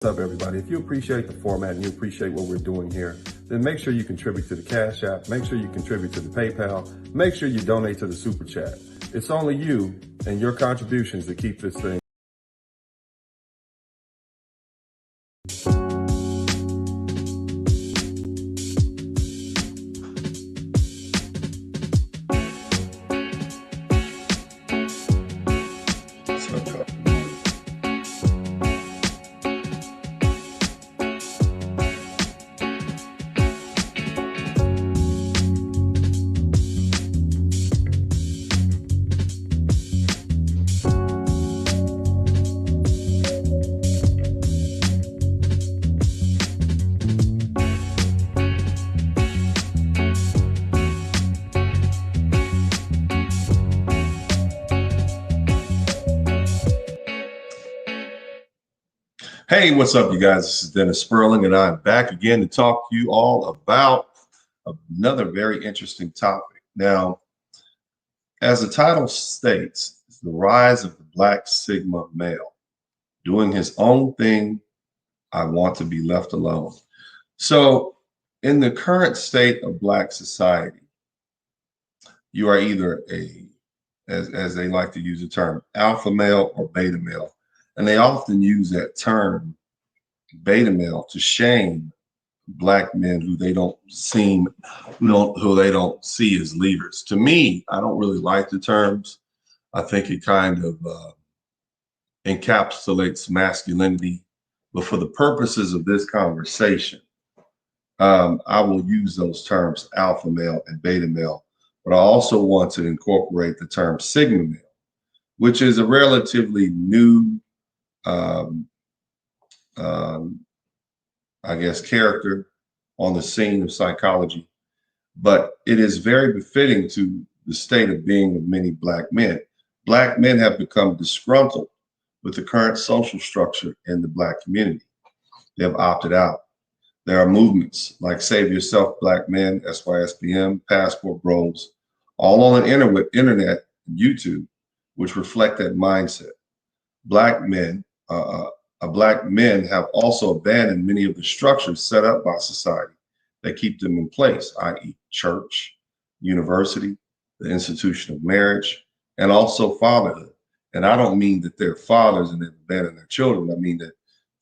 What's up, everybody? If you appreciate the format and you appreciate what we're doing here, then make sure you contribute to the Cash App, make sure you contribute to the PayPal, make sure you donate to the Super Chat. It's only you and your contributions that keep this thing. Hey, what's up, you guys? This is Dennis Sperling, and I'm back again to talk to you all about another very interesting topic. Now, as the title states, it's the rise of the Black Sigma male, doing his own thing. I want to be left alone. So, in the current state of Black society, you are either as they like to use the term, alpha male or beta male. And they often use that term, beta male, to shame Black men who they don't see as leaders. To me, I don't really like the terms. I think it kind of encapsulates masculinity. But for the purposes of this conversation, I will use those terms, alpha male and beta male. But I also want to incorporate the term sigma male, which is a relatively new I guess, character on the scene of psychology, but it is very befitting to the state of being of many Black men. Black men have become disgruntled with the current social structure in the Black community. They have opted out. There are movements like Save Yourself Black Men, SYSBM, Passport Bros, all on the internet, YouTube, which reflect that mindset. Black men have also abandoned many of the structures set up by society that keep them in place, i.e. church, university, the institution of marriage, and also fatherhood. And I don't mean that they're fathers and they've abandoned their children. I mean that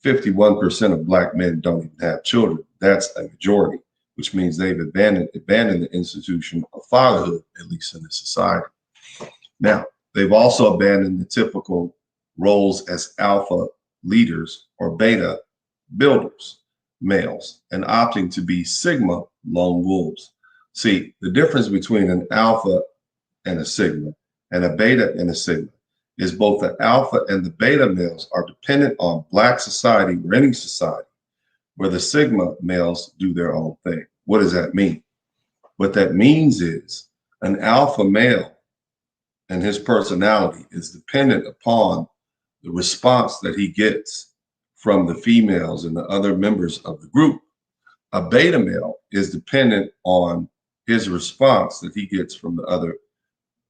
51% of Black men don't even have children. That's a majority, which means they've abandoned the institution of fatherhood, at least in this society. Now, they've also abandoned the typical roles as alpha leaders or beta builders, males, and opting to be sigma lone wolves. See, the difference between an alpha and a sigma and a beta and a sigma is both the alpha and the beta males are dependent on Black society or any society where the sigma males do their own thing. What does that mean? What that means is an alpha male and his personality is dependent upon the response that he gets from the females and the other members of the group. A beta male is dependent on his response that he gets from the other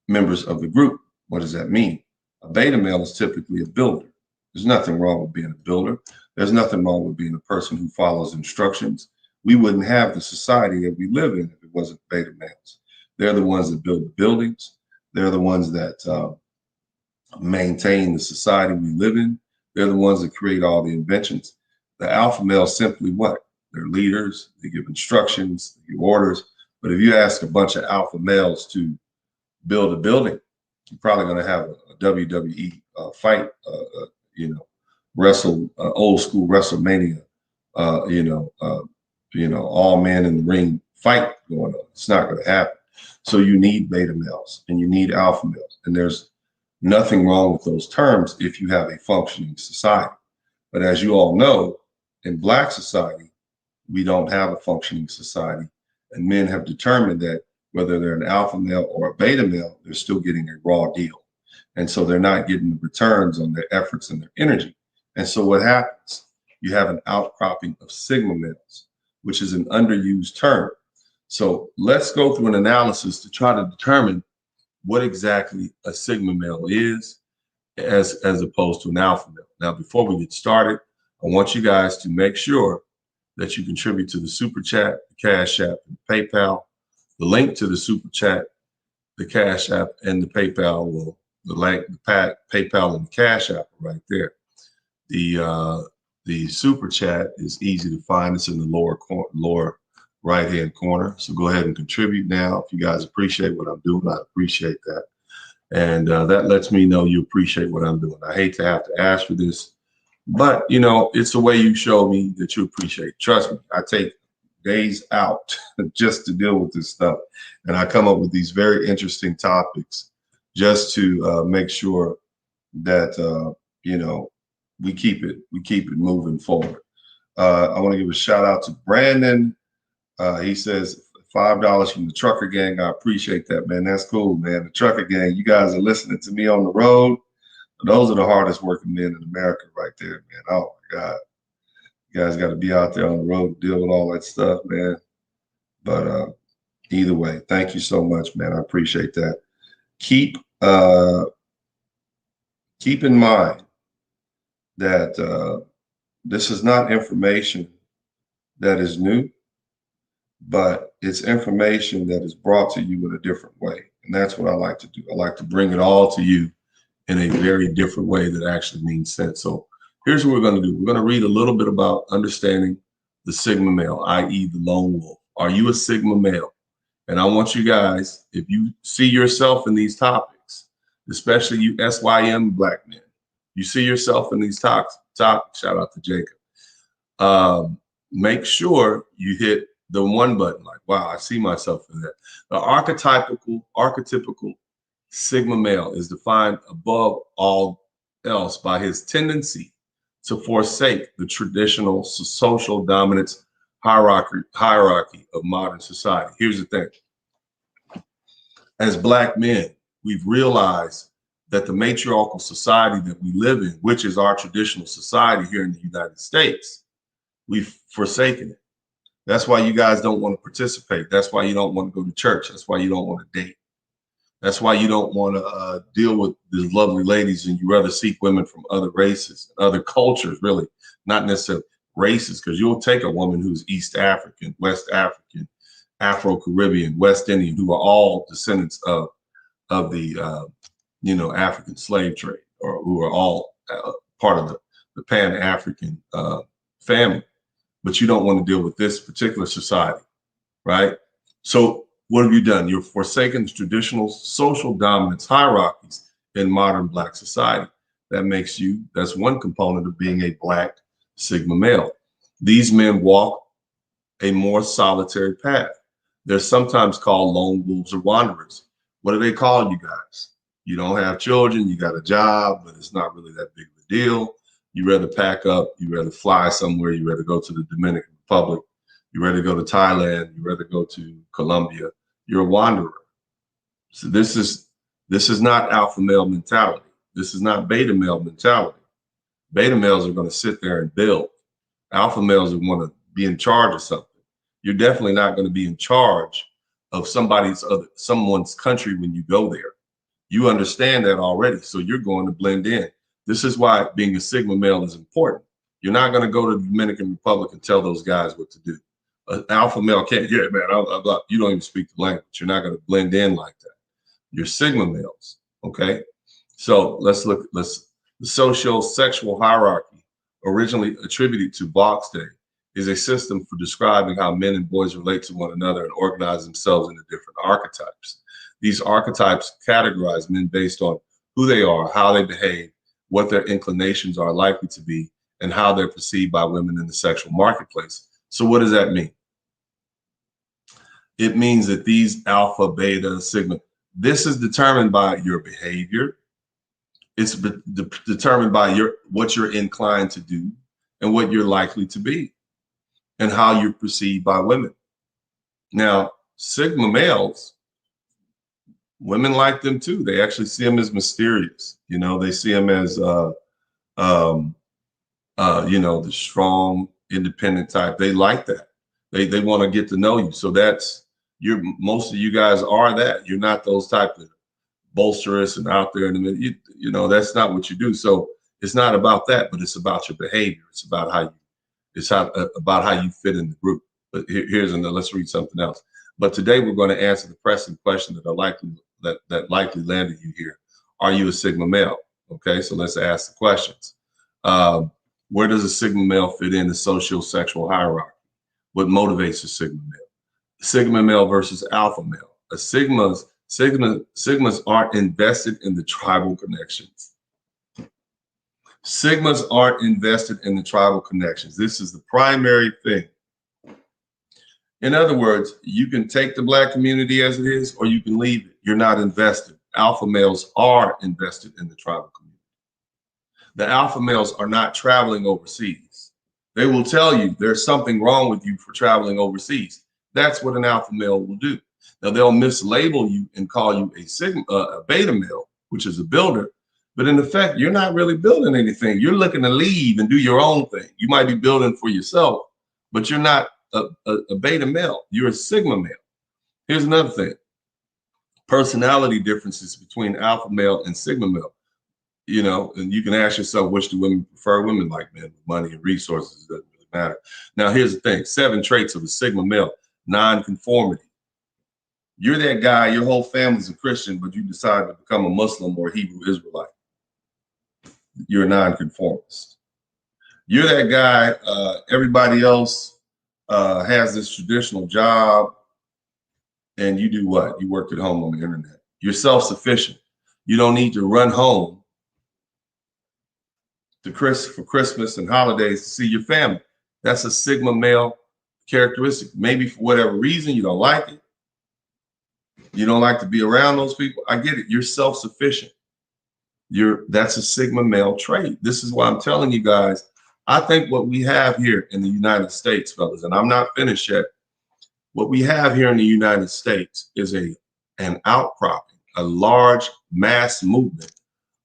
members of the group. What does that mean? A beta male is typically a builder. There's nothing wrong with being a builder. There's nothing wrong with being a person who follows instructions. We wouldn't have the society that we live in if it wasn't beta males. They're the ones that build the buildings. They're the ones that maintain the society we live in. They're the ones that create all the inventions. The alpha males simply what? They're leaders. They give instructions, they give orders. But if you ask a bunch of alpha males to build a building, you're probably going to have a WWE fight, old school WrestleMania, all men in the ring fight going on. It's not going to happen. So you need beta males and you need alpha males. And there's nothing wrong with those terms if you have a functioning society. But as you all know, in Black society, we don't have a functioning society. And men have determined that whether they're an alpha male or a beta male, they're still getting a raw deal. And so they're not getting the returns on their efforts and their energy. And so what happens? You have an outcropping of sigma males, which is an underused term. So let's go through an analysis to try to determine what exactly a sigma male is as opposed to an alpha male. Now, before we get started, I want you guys to make sure that you contribute to the Super Chat, the Cash App, and PayPal. The link to the Super Chat, the Cash App, and the PayPal the link, the PayPal and the Cash App are right there. The Super Chat is easy to find. It's in the lower right-hand corner. So go ahead and contribute now. If you guys appreciate what I'm doing, I appreciate that. And that lets me know you appreciate what I'm doing. I hate to have to ask for this, but it's the way you show me that you appreciate. Trust me, I take days out just to deal with this stuff, and I come up with these very interesting topics just to make sure that we keep it moving forward. I want to give a shout out to Brandon. He says $5 from the Trucker Gang. I appreciate that, man. That's cool, man. The Trucker Gang, you guys are listening to me on the road. Those are the hardest working men in America right there, man. Oh my God. You guys got to be out there on the road to deal with all that stuff, man. But either way, thank you so much, man. I appreciate that. Keep in mind that this is not information that is new, but it's information that is brought to you in a different way. And that's what I like to do. I like to bring it all to you in a very different way that actually means sense. So here's what we're going to do. We're going to read a little bit about understanding the Sigma male, i.e. the lone wolf. Are you a Sigma male? And I want you guys, if you see yourself in these topics, especially you SYM black men, you see yourself in these topics, shout out to Jacob, make sure you hit the one button, like, wow, I see myself in that. The archetypical Sigma male is defined above all else by his tendency to forsake the traditional social dominance hierarchy of modern society. Here's the thing. As black men, we've realized that the matriarchal society that we live in, which is our traditional society here in the United States, we've forsaken it. That's why you guys don't want to participate. That's why you don't want to go to church. That's why you don't want to date. That's why you don't want to deal with these lovely ladies, and you rather seek women from other races, other cultures, really, not necessarily races, because you'll take a woman who's East African, West African, Afro-Caribbean, West Indian, who are all descendants of the African slave trade, or who are all part of the Pan-African family. But you don't want to deal with this particular society, right? So what have you done? You've forsaken the traditional social dominance hierarchies in modern black society. That's one component of being a black Sigma male. These men walk a more solitary path. They're sometimes called lone wolves or wanderers. What do they call you guys? You don't have children, you got a job, but it's not really that big of a deal. You rather pack up, you rather fly somewhere, you rather go to the Dominican Republic, you rather go to Thailand, you rather go to Colombia. You're a wanderer. So this is not alpha male mentality. This is not beta male mentality. Beta males are going to sit there and build. Alpha males are going to be in charge of something. You're definitely not going to be in charge of someone's country when you go there. You understand that already, so you're going to blend in. This is why being a Sigma male is important. You're not going to go to the Dominican Republic and tell those guys what to do. An alpha male can't, yeah, man, you don't even speak the language. You're not going to blend in like that. You're Sigma males, okay? So the socio-sexual hierarchy, originally attributed to Boxday, is a system for describing how men and boys relate to one another and organize themselves into different archetypes. These archetypes categorize men based on who they are, how they behave, what their inclinations are likely to be, and how they're perceived by women in the sexual marketplace. So what does that mean? It means that these alpha, beta, sigma, this is determined by your behavior. It's determined by what you're inclined to do and what you're likely to be and how you're perceived by women. Now, Sigma males, women like them too. They actually see them as mysterious. They see them as, the strong, independent type. They like that. They want to get to know you. So most of you guys are that. You're not those type of bolsterous and out there in the middle. That's not what you do. So It's not about that, but it's about your behavior. It's about how you, about how you fit in the group. But here's another, let's read something else. But today we're going to answer the pressing question that likely landed you here. Are you a Sigma male? Okay, so let's ask the questions. Where does a Sigma male fit in the social-sexual hierarchy? What motivates a Sigma male? Sigma male versus alpha male. Sigmas aren't invested in the tribal connections. Sigmas aren't invested in the tribal connections. This is the primary thing. In other words, you can take the Black community as it is, or you can leave it. You're not invested. Alpha males are invested in the tribal community. The alpha males are not traveling overseas. They will tell you there's something wrong with you for traveling overseas. That's what an alpha male will do. Now they'll mislabel you and call you a beta male, which is a builder. But in effect, you're not really building anything. You're looking to leave and do your own thing. You might be building for yourself, but you're not a beta male. You're a Sigma male. Here's another thing. Personality differences between alpha male and Sigma male. You know, and you can ask yourself, which do women prefer? Women like men with money and resources. It doesn't really matter. Now, here's the thing. 7 traits of a Sigma male. Non-conformity. You're that guy, your whole family's a Christian, but you decide to become a Muslim or Hebrew Israelite. You're a non-conformist. You're that guy, everybody else has this traditional job, and you do what? You work at home on the internet. You're self-sufficient. You don't need to run home for Christmas and holidays to see your family. That's a Sigma male characteristic. Maybe for whatever reason, you don't like it. You don't like to be around those people. I get it. You're self-sufficient. That's a Sigma male trait. This is why I'm telling you guys, I think what we have here in the United States, fellas, and I'm not finished yet. What we have here in the United States is an outcropping, a large mass movement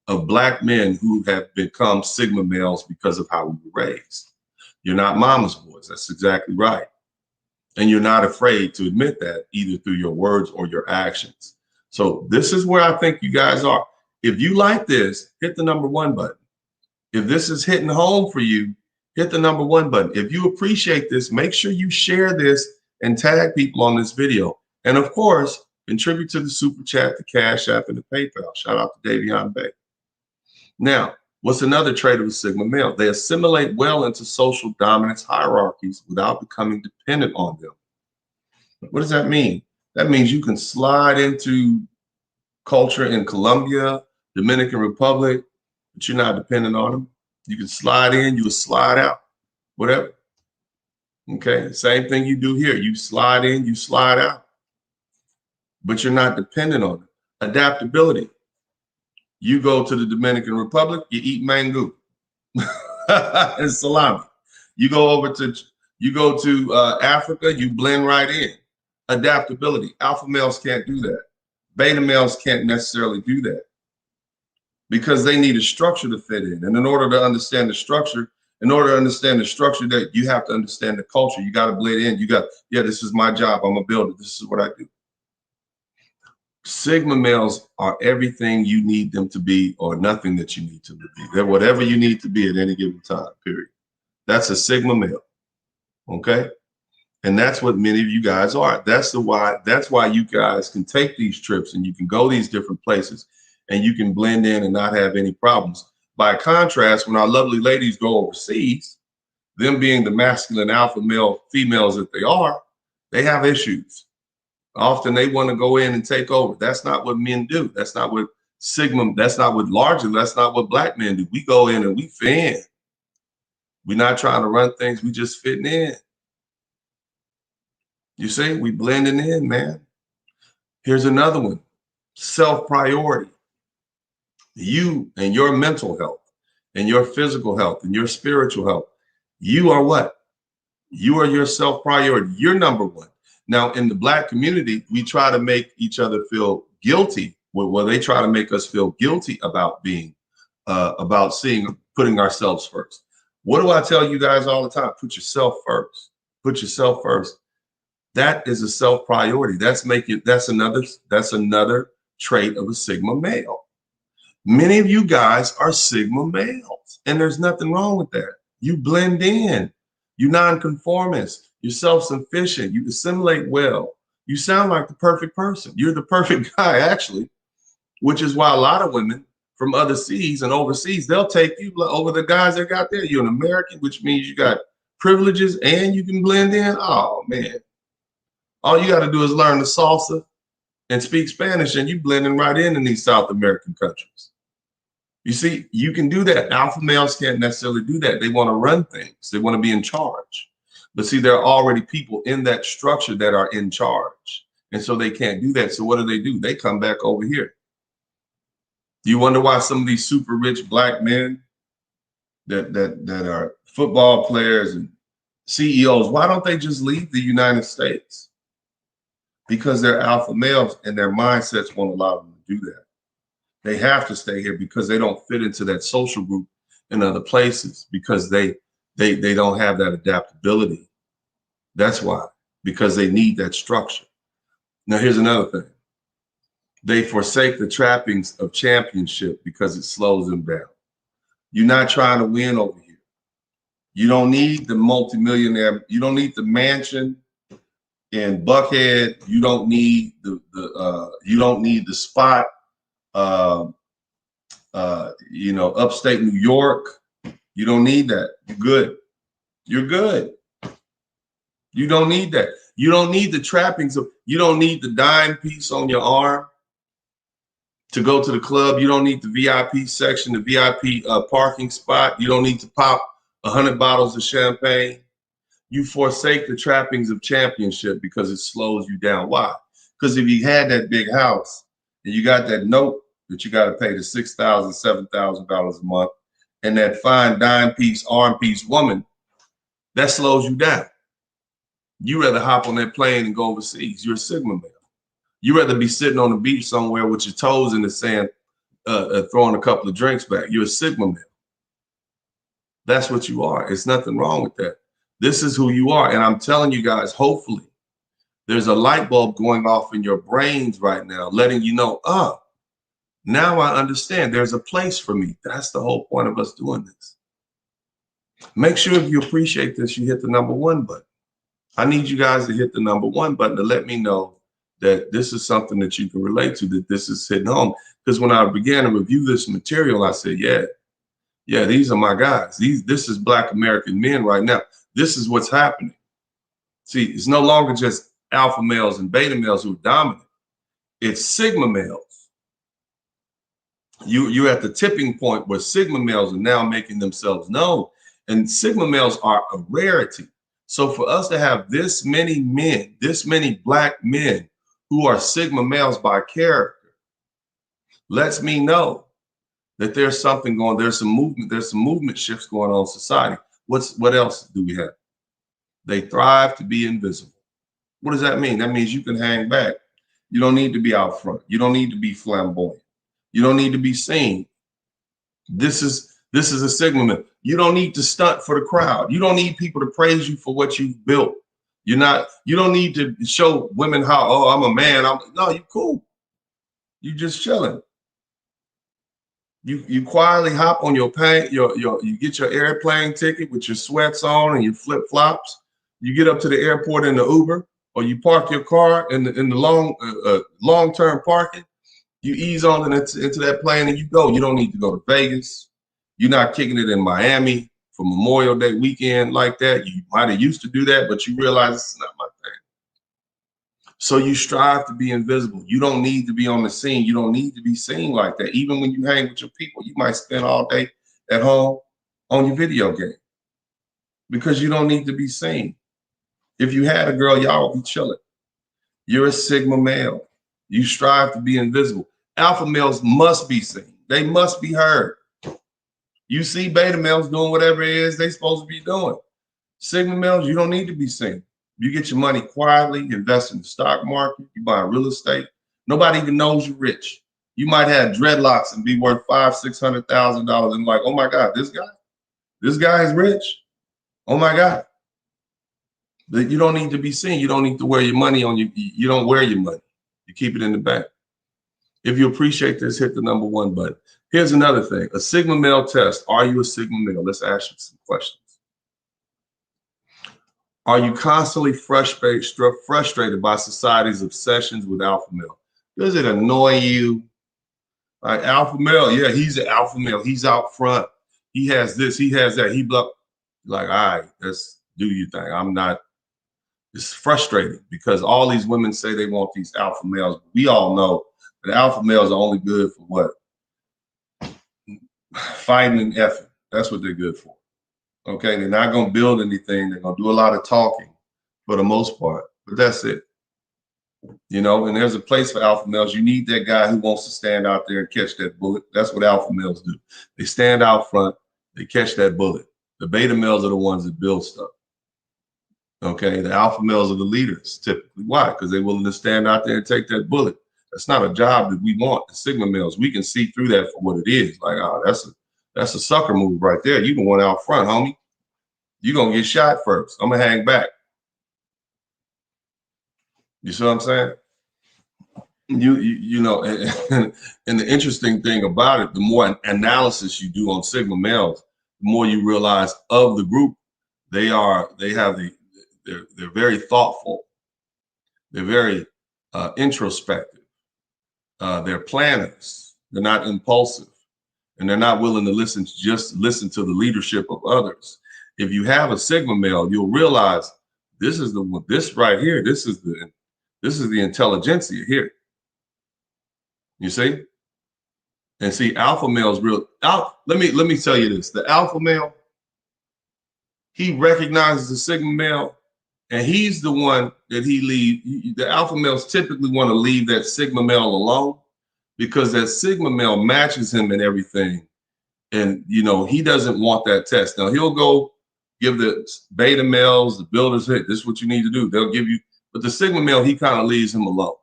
of Black men who have become Sigma males because of how we were raised. You're not mama's boys. That's exactly right. And you're not afraid to admit that either through your words or your actions. So this is where I think you guys are. If you like this, hit the #1 button. If this is hitting home for you, hit the #1 button. If you appreciate this, make sure you share this and tag people on this video. And of course, contribute to the Super Chat, the Cash App, and the PayPal. Shout out to Davion Bay. Now, what's another trait of a Sigma male? They assimilate well into social dominance hierarchies without becoming dependent on them. What does that mean? That means you can slide into culture in Colombia, Dominican Republic, but you're not dependent on them. You can slide in, you will slide out, whatever. Okay, same thing you do here. You slide in, you slide out, but you're not dependent on it. Adaptability. You go to the Dominican Republic, you eat mango and salami. You go to Africa, you blend right in. Adaptability. Alpha males can't do that. Beta males can't necessarily do that because they need a structure to fit in. And in order to understand the structure, that you have to understand the culture. You got to blend in. This is my job. I'm a builder. This is what I do. Sigma males are everything you need them to be or nothing that you need to be. They're whatever you need to be at any given time, period. That's a Sigma male, okay? And that's what many of you guys are. That's why you guys can take these trips and you can go these different places and you can blend in and not have any problems. By contrast, when our lovely ladies go overseas, them being the masculine alpha male females that they are, they have issues. Often they want to go in and take over. That's not what men do. That's not what Black men do. We go in and we fit in. We're not trying to run things. We just fitting in. You see, we blending in, man. Here's another one. Self-priority. You and your mental health and your physical health and your spiritual health. You are what? You are your self-priority. You're number 1. Now, in the Black community, we try to make each other feel guilty. Well, they try to make us feel guilty about putting ourselves first. What do I tell you guys all the time? Put yourself first. Put yourself first. That is a self-priority. That's another trait of a Sigma male. Many of you guys are Sigma males, and there's nothing wrong with that. You blend in. You're nonconformist. You're self-sufficient. You assimilate well. You sound like the perfect person. You're the perfect guy, actually, which is why a lot of women from other seas and overseas, they'll take you over the guys that got there. You're an American, which means you got privileges and you can blend in. Oh, man. All you got to do is learn the salsa and speak Spanish, and you blending right in these South American countries. You see, you can do that. Alpha males can't necessarily do that. They want to run things. They want to be in charge. But see, there are already people in that structure that are in charge. And so they can't do that. So what do? They come back over here. You wonder why some of these super rich black men that are football players and CEOs, why don't they just leave the United States? Because they're alpha males and their mindsets won't allow them to do that. They have to stay here because they don't fit into that social group in other places, because they don't have that adaptability. That's why, because they need that structure. Now, here's another thing. They forsake the trappings of championship because it slows them down. You're not trying to win over here. You don't need the multimillionaire. You don't need the mansion in Buckhead. You don't need the spot. Upstate New York. You don't need that. You're good. You're good. You don't need that. You don't need the trappings of, you don't need the dime piece on your arm to go to the club. You don't need the VIP section, the VIP parking spot. You don't need to pop 100 bottles of champagne. You forsake the trappings of championship because it slows you down. Why? Because if you had that big house and you got that note that you got to pay the $6,000, $7,000 a month, and that fine dime piece, arm piece woman, that slows you down. You rather hop on that plane and go overseas. You're a Sigma male. You rather be sitting on the beach somewhere with your toes in the sand, throwing a couple of drinks back. You're a Sigma male. That's what you are. It's nothing wrong with that. This is who you are. And I'm telling you guys, hopefully, there's a light bulb going off in your brains right now, letting you know, now I understand there's a place for me. That's the whole point of us doing this. Make sure if you appreciate this, you hit the #1 button. I need you guys to hit the #1 button to let me know that this is something that you can relate to, that this is hitting home. Because when I began to review this material, I said, yeah, these are my guys. This is Black American men right now. This is what's happening. See, it's no longer just alpha males and beta males who are dominant. It's Sigma males. You're at the tipping point where Sigma males are now making themselves known. And Sigma males are a rarity. So for us to have this many men, this many black men who are Sigma males by character, lets me know that there's something going, there's some movement shifts going on in society. What else do we have? They thrive to be invisible. What does that mean? That means you can hang back. You don't need to be out front. You don't need to be flamboyant. You don't need to be seen. This is a Sigma man. You don't need to stunt for the crowd. You don't need people to praise you for what you've built. You don't need to show women how, I'm a man. No, you cool. You just chilling. You quietly hop on your you get your airplane ticket with your sweats on and your flip flops. You get up to the airport in the Uber, or you park your car in the long-term parking. You ease on into that plane and you go. You don't need to go to Vegas. You're not kicking it in Miami for Memorial Day weekend like that. You might have used to do that, but you realize it's not my thing. So you strive to be invisible. You don't need to be on the scene. You don't need to be seen like that. Even when you hang with your people, you might spend all day at home on your video game because you don't need to be seen. If you had a girl, y'all would be chilling. You're a Sigma male. You strive to be invisible. Alpha males must be seen. They must be heard. You see beta males doing whatever it is they're supposed to be doing. Sigma males, you don't need to be seen. You get your money quietly, invest in the stock market, you buy real estate. Nobody even knows you're rich. You might have dreadlocks and be worth $500,000, $600,000 and like, oh my God, this guy is rich. Oh my God. You don't need to be seen. You don't need to wear your money on you. You don't wear your money. You keep it in the bank. If you appreciate this, hit the #1 button. Here's another thing, a Sigma male test. Are you a Sigma male? Let's ask you some questions. Are you constantly frustrated by society's obsessions with alpha male? Does it annoy you? Like alpha male, yeah, he's an alpha male. He's out front. He has this, he has that. He blah. Like, all right, let's do your thing. I'm not. It's frustrating because all these women say they want these alpha males. We all know that alpha males are only good for what? Fighting and effing. That's what they're good for. Okay, they're not going to build anything. They're going to do a lot of talking for the most part, but that's it. You know, and there's a place for alpha males. You need that guy who wants to stand out there and catch that bullet. That's what alpha males do. They stand out front, they catch that bullet. The beta males are the ones that build stuff. Okay, the alpha males are the leaders typically. Why? Because they're willing to stand out there and take that bullet. That's not a job that we want. The Sigma males, we can see through that for what it is. Like, oh, that's a sucker move right there. You the one out front, homie. You're gonna get shot first. I'm gonna hang back. You see what I'm saying? You know, and the interesting thing about it, the more analysis you do on Sigma males, the more you realize of the group, they're very thoughtful, they're very introspective, they're planners, they're not impulsive, and they're not willing to just listen to the leadership of others. If you have a Sigma male, you'll realize this right here, this is the intelligentsia here. You see? And see, alpha males let me tell you this. The alpha male, he recognizes the Sigma male, and he's the one that the alpha males typically want to leave that Sigma male alone because that Sigma male matches him in everything. And you know, he doesn't want that test. Now he'll go give the beta males, the builders, hey, this is what you need to do. They'll give you, but the Sigma male, he kind of leaves him alone.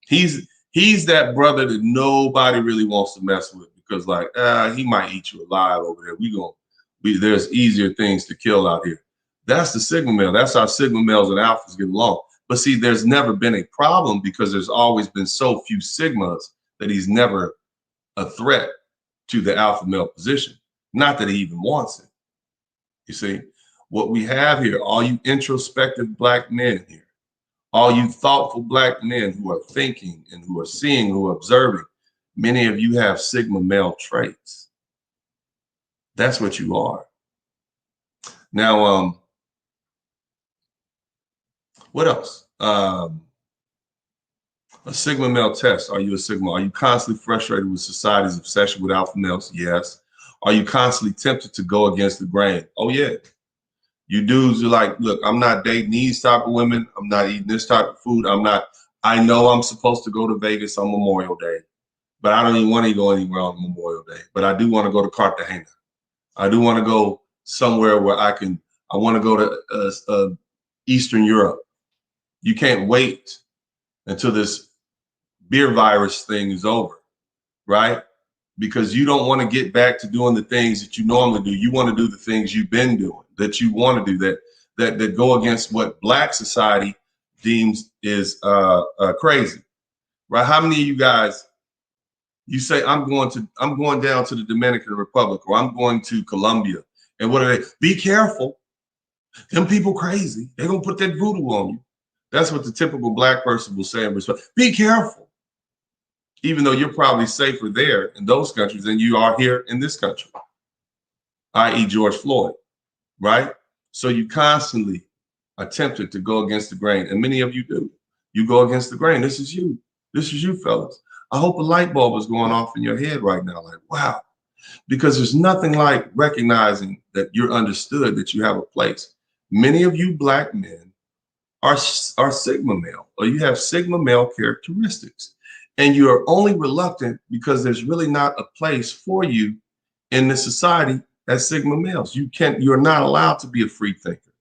He's that brother that nobody really wants to mess with because like, he might eat you alive over there. There's easier things to kill out here. That's the Sigma male. That's how Sigma males and alphas get along. But see, there's never been a problem because there's always been so few Sigmas that he's never a threat to the alpha male position. Not that he even wants it. You see, what we have here, all you introspective Black men here, all you thoughtful Black men who are thinking and who are seeing, who are observing, many of you have Sigma male traits. That's what you are. Now, what else? A Sigma male test. Are you a Sigma? Are you constantly frustrated with society's obsession with alpha males? Yes. Are you constantly tempted to go against the grain? Oh, yeah. You dudes are like, look, I'm not dating these type of women. I'm not eating this type of food. I know I'm supposed to go to Vegas on Memorial Day, but I don't even want to go anywhere on Memorial Day. But I do want to go to Cartagena. I do want to go somewhere where I want to go to Eastern Europe. You can't wait until this beer virus thing is over, right? Because you don't want to get back to doing the things that you normally do. You want to do the things you've been doing, that you want to do, that go against what Black society deems is crazy, right? How many of you guys, you say, I'm going down to the Dominican Republic, or I'm going to Colombia, and what are they? Be careful. Them people crazy. They're gonna put that voodoo on you. That's what the typical Black person will say in response. Be careful. Even though you're probably safer there in those countries than you are here in this country, i.e. George Floyd, right? So you constantly are tempted to go against the grain, and many of you do. You go against the grain. This is you. This is you, fellas. I hope a light bulb is going off in your head right now, like, wow. Because there's nothing like recognizing that you're understood, that you have a place. Many of you Black men are Sigma male, or you have Sigma male characteristics. And you are only reluctant because there's really not a place for you in this society as Sigma males. You're not allowed to be a free thinker.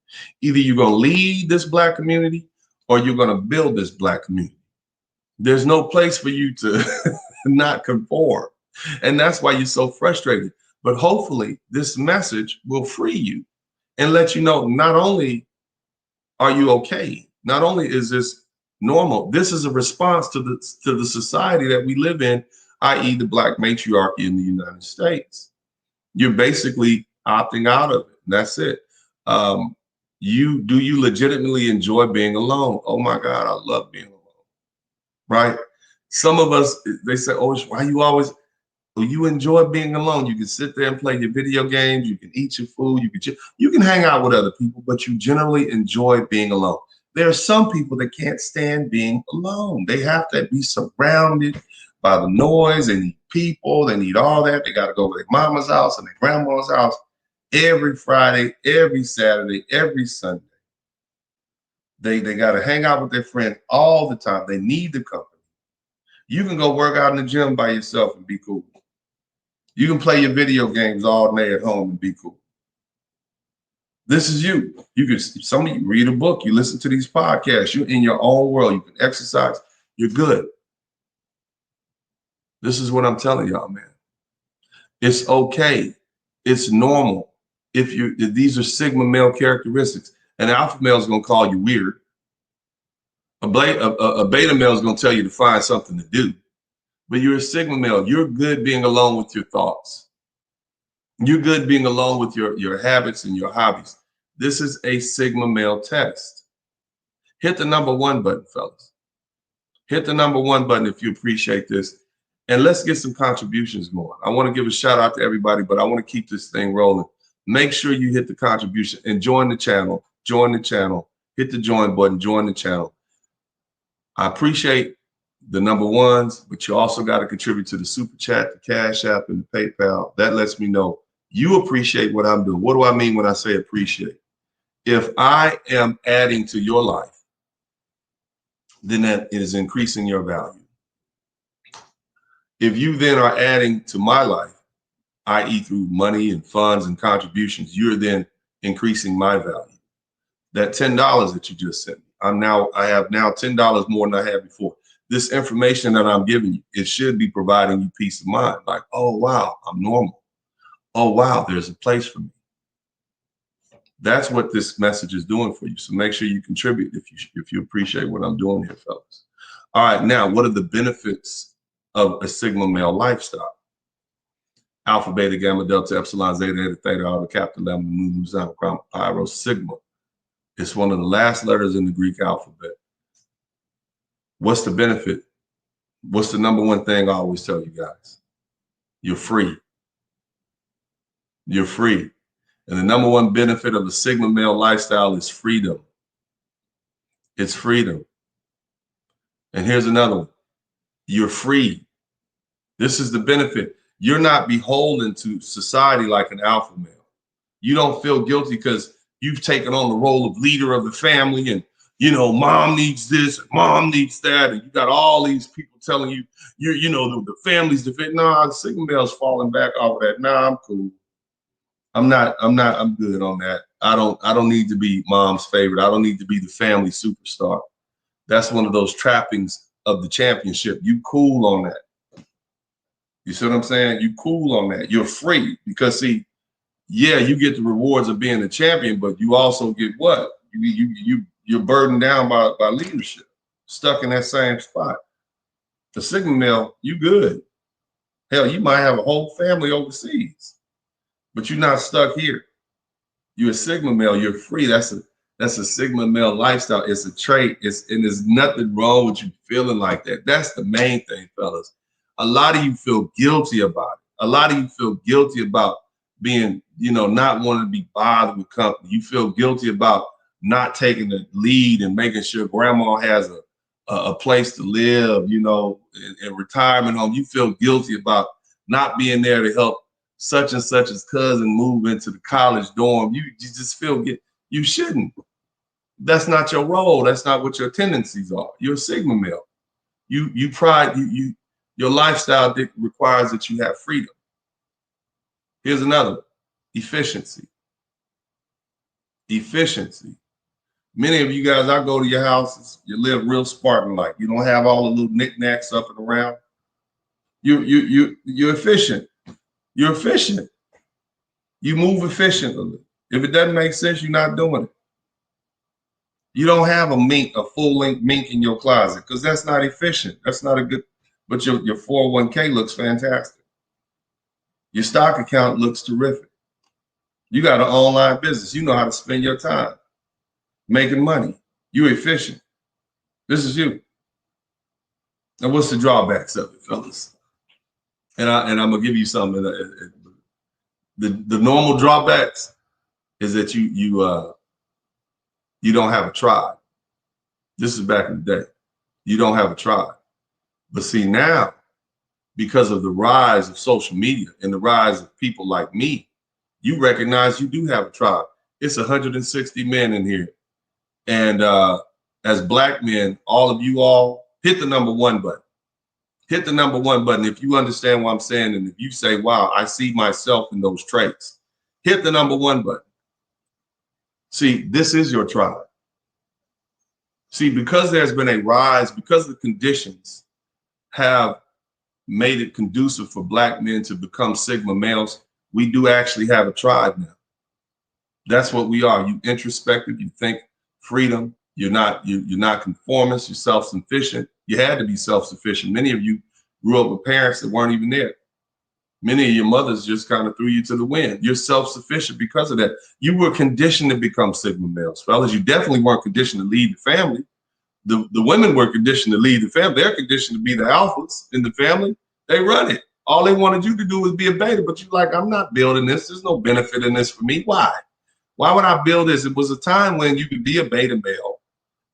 Either you're going to lead this Black community or you're going to build this Black community. There's no place for you to not conform. And that's why you're so frustrated. But hopefully this message will free you and let you know, not only are you okay, not only is this normal, this is a response to the society that we live in. i.e. the black matriarchy in the United States. You're basically opting out of it. That's it. You legitimately enjoy being alone? Oh my God, I love being alone. Right? Some of us, they say, oh, why you always, well, you enjoy being alone. You can sit there and play your video games. You can eat your food. You can hang out with other people, but you generally enjoy being alone. There are some people that can't stand being alone. They have to be surrounded by the noise. They need people. They need all that. They got to go to their mama's house and their grandma's house every Friday, every Saturday, every Sunday. They got to hang out with their friends all the time. They need the company. You can go work out in the gym by yourself and be cool. You can play your video games all day at home and be cool. This is you. You can, some of you read a book, you listen to these podcasts, you're in your own world, you can exercise, you're good. This is what I'm telling y'all, man. It's okay. It's normal. If these are Sigma male characteristics. An alpha male is going to call you weird. A beta male is going to tell you to find something to do. But you're a Sigma male. You're good being alone with your thoughts. You're good being alone with your habits and your hobbies. This is a Sigma male test. Hit the number 1 button, fellas. Hit the number 1 button if you appreciate this. And let's get some contributions going. I want to give a shout out to everybody, but I want to keep this thing rolling. Make sure you hit the contribution and join the channel. Join the channel. Hit the join button. Join the channel. I appreciate the number 1s, but you also got to contribute to the Super Chat, the Cash App, and the PayPal. That lets me know you appreciate what I'm doing. What do I mean when I say appreciate? If I am adding to your life, then that is increasing your value. If you then are adding to my life, i.e. through money and funds and contributions, you're then increasing my value. That $10 that you just sent me, I have now $10 more than I had before. This information that I'm giving you, it should be providing you peace of mind. Like, oh, wow, I'm normal. Oh, wow, there's a place for me. That's what this message is doing for you. So make sure you contribute if you appreciate what I'm doing here, fellas. All right, now, what are the benefits of a Sigma male lifestyle? Alpha, beta, gamma, delta, epsilon, zeta, eta, theta, alpha, kappa, lambda, mu, zeta, gamma, pi, rho, sigma. It's one of the last letters in the Greek alphabet. What's the benefit? What's the number 1 thing I always tell you guys? You're free. You're free. And the number 1 benefit of a Sigma male lifestyle is freedom. It's freedom. And here's another one. You're free. This is the benefit. You're not beholden to society like an alpha male. You don't feel guilty because you've taken on the role of leader of the family and, mom needs this, and mom needs that. And you got all these people telling you, the family's defending. Nah, the Sigma male's falling back off that. Nah, I'm cool. I'm good on that. I don't need to be mom's favorite. I don't need to be the family superstar. That's one of those trappings of the championship. You cool on that. You see what I'm saying? You cool on that. You're free because see, yeah, you get the rewards of being a champion, but you also get what? You're burdened down by leadership, stuck in that same spot. The Sigma male, you good. Hell, you might have a whole family overseas, but you're not stuck here. You're a Sigma male. You're free. That's a Sigma male lifestyle. It's a trait. And there's nothing wrong with you feeling like that. That's the main thing, fellas. A lot of you feel guilty about it. A lot of you feel guilty about being, not wanting to be bothered with company. You feel guilty about not taking the lead and making sure grandma has a place to live, in retirement home. You feel guilty about not being there to help such and such's cousin move into the college dorm. You just feel you shouldn't. That's not your role. That's not what your tendencies are. You're a Sigma male. Your lifestyle requires that you have freedom. Here's another one. Efficiency. Efficiency. Many of you guys, I go to your houses, you live real Spartan-like. You don't have all the little knickknacks up and around. You're efficient. You're efficient. You move efficiently. If it doesn't make sense, you're not doing it. You don't have a full-length mink in your closet because that's not efficient. That's not a good. but your 401k looks fantastic. Your stock account looks terrific. You got an online business. You know how to spend your time making money. You're efficient. This is you. And what's the drawbacks of it, fellas? And I'm gonna give you something. The normal drawbacks is that you don't have a tribe. This is back in the day. You don't have a tribe. But see now, because of the rise of social media and the rise of people like me, you recognize you do have a tribe. It's 160 men in here. And as Black men, all of you all, hit the number 1 button. Hit the number 1 button if you understand what I'm saying. And if you say, wow, I see myself in those traits, hit the number 1 button. See, this is your tribe. See, because there's been a rise, because the conditions have made it conducive for Black men to become Sigma males, we do actually have a tribe now. That's what we are. You introspective, you think freedom, you're not conformist, you're self-sufficient. You had to be self-sufficient. Many of you grew up with parents that weren't even there. Many of your mothers just kind of threw you to the wind. You're self-sufficient because of that. You were conditioned to become Sigma males, fellas. You definitely weren't conditioned to lead the family. The women were conditioned to lead the family. They're conditioned to be the alphas in the family. They run it. All they wanted you to do was be a beta, but you're like, I'm not building this. There's no benefit in this for me. Why? Why would I build this? It was a time when you could be a beta male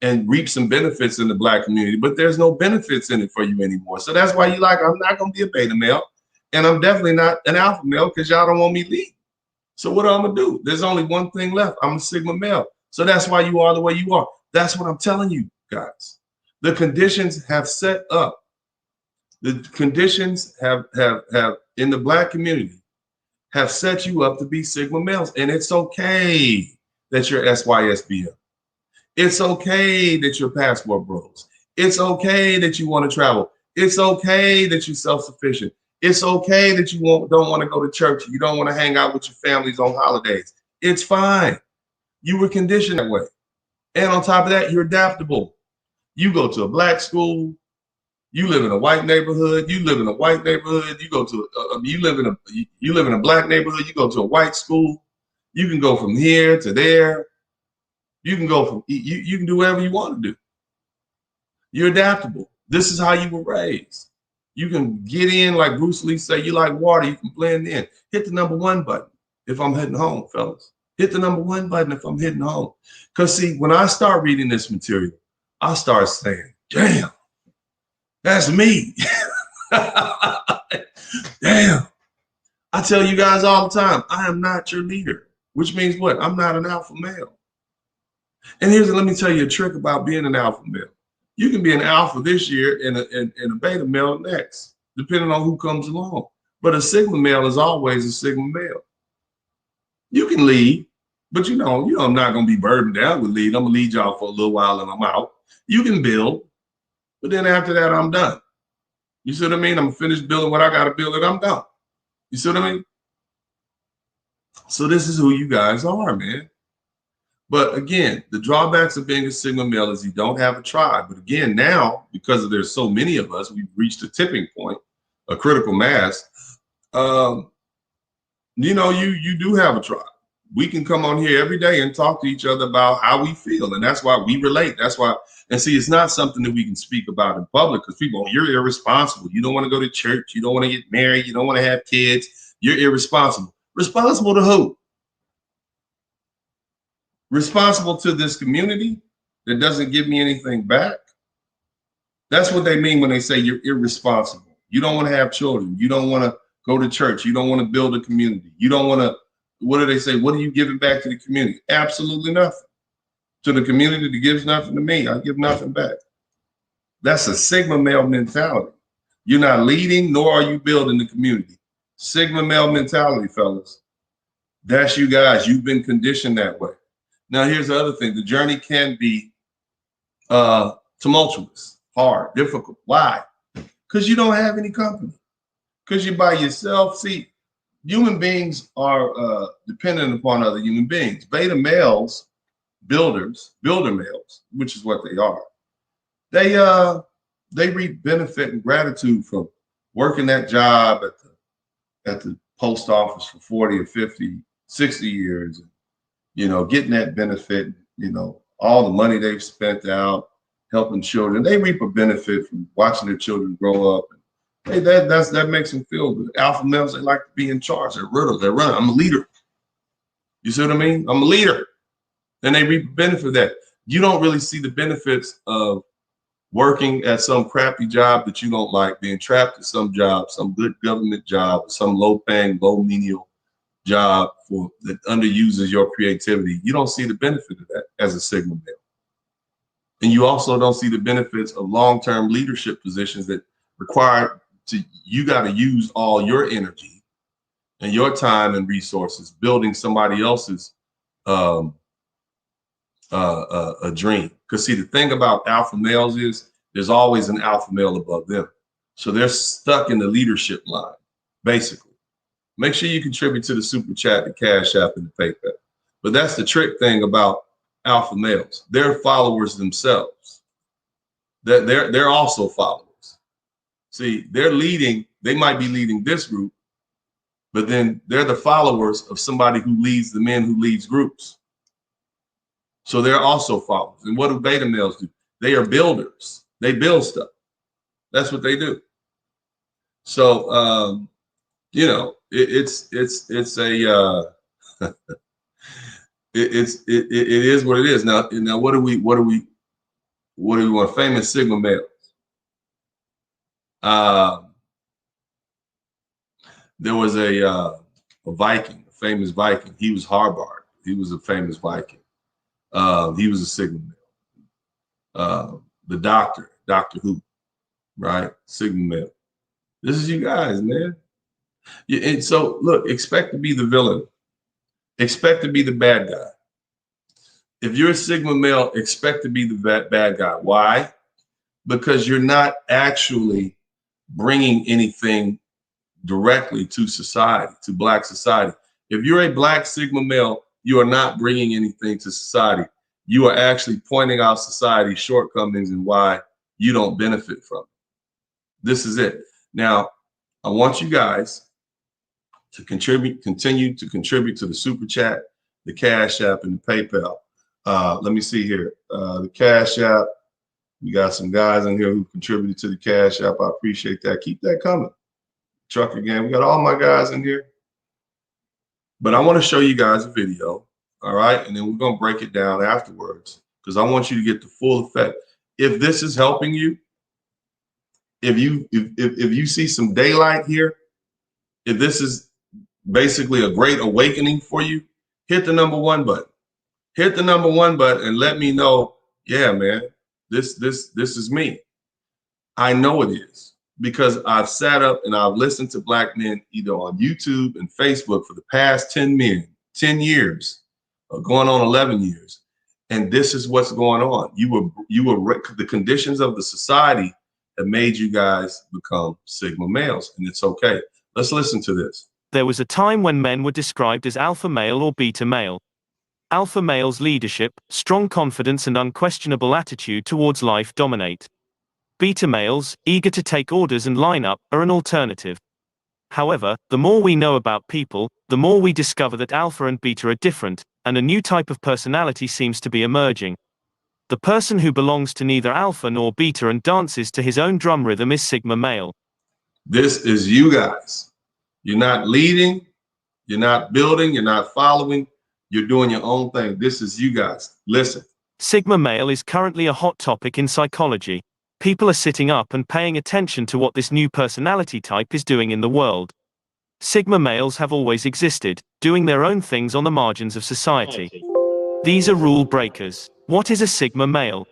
and reap some benefits in the Black community, but there's no benefits in it for you anymore. So that's why you're like, I'm not going to be a beta male, and I'm definitely not an alpha male because y'all don't want me lead. So what am I going to do? There's only one thing left. I'm a Sigma male. So that's why you are the way you are. That's what I'm telling you guys. The conditions have set up. The conditions have in the Black community have set you up to be Sigma males. And it's okay that you're SYSBM. It's okay that you're passport bros. It's okay that you want to travel. It's okay that you're self-sufficient. It's okay that you don't want to go to church. You don't want to hang out with your families on holidays. It's fine. You were conditioned that way. And on top of that, you're adaptable. You go to a Black school. You live in a white neighborhood. You live in a white neighborhood. You go to you live in a Black neighborhood. You go to a white school. You can go from here to there. You can go from you can do whatever you want to do. You're adaptable. This is how you were raised. You can get in, like Bruce Lee say, you like water. You can blend in. Hit the number 1 button if I'm heading home, fellas. Hit the number 1 button if I'm heading home. Because see, when I start reading this material, I start saying, damn. That's me. Damn. I tell you guys all the time, I am not your leader, which means what? I'm not an alpha male. And let me tell you a trick about being an alpha male. You can be an alpha this year and a beta male next, depending on who comes along. But a Sigma male is always a Sigma male. You can lead, but you know I'm not going to be burdened down with lead. I'm going to lead y'all for a little while and I'm out. You can build. But then after that, I'm done. You see what I mean? I'm finished building what I got to build and I'm done. You see what I mean? So this is who you guys are, man. But again, the drawbacks of being a Sigma male is you don't have a tribe. But again, now, because there's so many of us, we've reached a tipping point, a critical mass. You do have a tribe. We can come on here every day and talk to each other about how we feel. And that's why we relate. That's why. And see, it's not something that we can speak about in public because people, you're irresponsible. You don't want to go to church. You don't want to get married. You don't want to have kids. You're irresponsible. Responsible to who? Responsible to this community that doesn't give me anything back. That's what they mean when they say you're irresponsible. You don't want to have children. You don't want to go to church. You don't want to build a community. You don't want to, what do they say? What are you giving back to the community? Absolutely nothing. To the community that gives nothing to me, I give nothing back. That's a Sigma male mentality. You're not leading, nor are you building the community. Sigma male mentality, fellas. That's you guys. You've been conditioned that way. Now, here's the other thing. The journey can be tumultuous, hard, difficult. Why? Because you don't have any company. Because you're by yourself. See, human beings are dependent upon other human beings. Beta males, builder males, which is what they are. They reap benefit and gratitude from working that job at the post office for 40 or 50, 60 years, getting that benefit, all the money they've spent out helping children. They reap a benefit from watching their children grow up. Hey, that makes them feel good. Alpha males, they like to be in charge. They're running. I'm a leader. You see what I mean? I'm a leader. And they reap a benefit of that. You don't really see the benefits of working at some crappy job that you don't like, being trapped at some job, some good government job, some low-paying, low-menial job that underuses your creativity. You don't see the benefit of that as a Sigma male. And you also don't see the benefits of long-term leadership positions that require you got to use all your energy and your time and resources building somebody else's a dream. Because see, the thing about alpha males is there's always an alpha male above them. So they're stuck in the leadership line, basically. Make sure you contribute to the Super Chat, the Cash App, and the PayPal. But that's the trick thing about alpha males. They're followers themselves. They're also followers. See, they're leading, they might be leading this group, but then they're the followers of somebody who leads the men who leads groups. So they're also followers. And what do beta males do? They are builders. They build stuff. That's what they do. So, it's a it is what it is. Now what do we want? Famous Sigma males. There was a Viking, a famous Viking. He was Harvard. He was a famous Viking. He was a Sigma male. The Doctor Who, right? Sigma male. This is you guys, man. And so look, expect to be the villain. Expect to be the bad guy. If you're a Sigma male, expect to be the bad guy. Why? Because you're not actually bringing anything directly to society, to Black society. If you're a Black Sigma male, you are not bringing anything to society. You are actually pointing out society's shortcomings and why you don't benefit from it. This is it. Now, I want you guys to continue to contribute to the Super Chat, the Cash App, and the PayPal. Let me see here. The Cash App, we got some guys in here who contributed to the Cash App. I appreciate that. Keep that coming. Trucker Gang, we got all my guys in here. But I want to show you guys a video, all right? And then we're going to break it down afterwards because I want you to get the full effect. If this is helping you, if you see some daylight here, if this is basically a great awakening for you, hit the #1 button. Hit the #1 button and let me know, yeah, man, this is me. I know it is because I've sat up and I've listened to Black men either on YouTube and Facebook for the past 10 years, going on 11 years. And this is what's going on. The conditions of the society have made you guys become Sigma males, and it's okay. Let's listen to this. There was a time when men were described as alpha male or beta male. Alpha male's leadership, strong confidence and unquestionable attitude towards life dominate. Beta males, eager to take orders and line up, are an alternative. However, the more we know about people, the more we discover that alpha and beta are different, and a new type of personality seems to be emerging. The person who belongs to neither alpha nor beta and dances to his own drum rhythm is Sigma male. This is you guys. You're not leading, you're not building, you're not following, you're doing your own thing. This is you guys. Listen. Sigma male is currently a hot topic in psychology. People are sitting up and paying attention to what this new personality type is doing in the world. Sigma males have always existed, doing their own things on the margins of society. These are rule breakers. What is a Sigma male?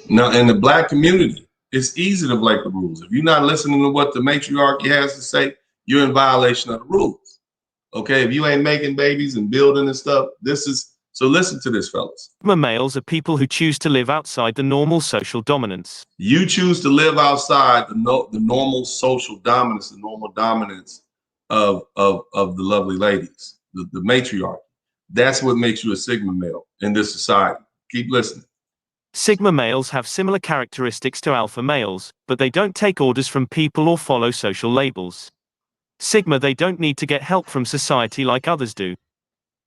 Now, in the Black community, it's easy to break the rules. If you're not listening to what the matriarchy has to say, you're in violation of the rules. Okay, if you ain't making babies and building and stuff, so listen to this, fellas. Sigma males are people who choose to live outside the normal social dominance. You choose to live outside the normal social dominance, the normal dominance of the lovely ladies, the matriarchy. That's what makes you a Sigma male in this society. Keep listening. Sigma males have similar characteristics to alpha males, but they don't take orders from people or follow social labels. Sigma, they don't need to get help from society like others do.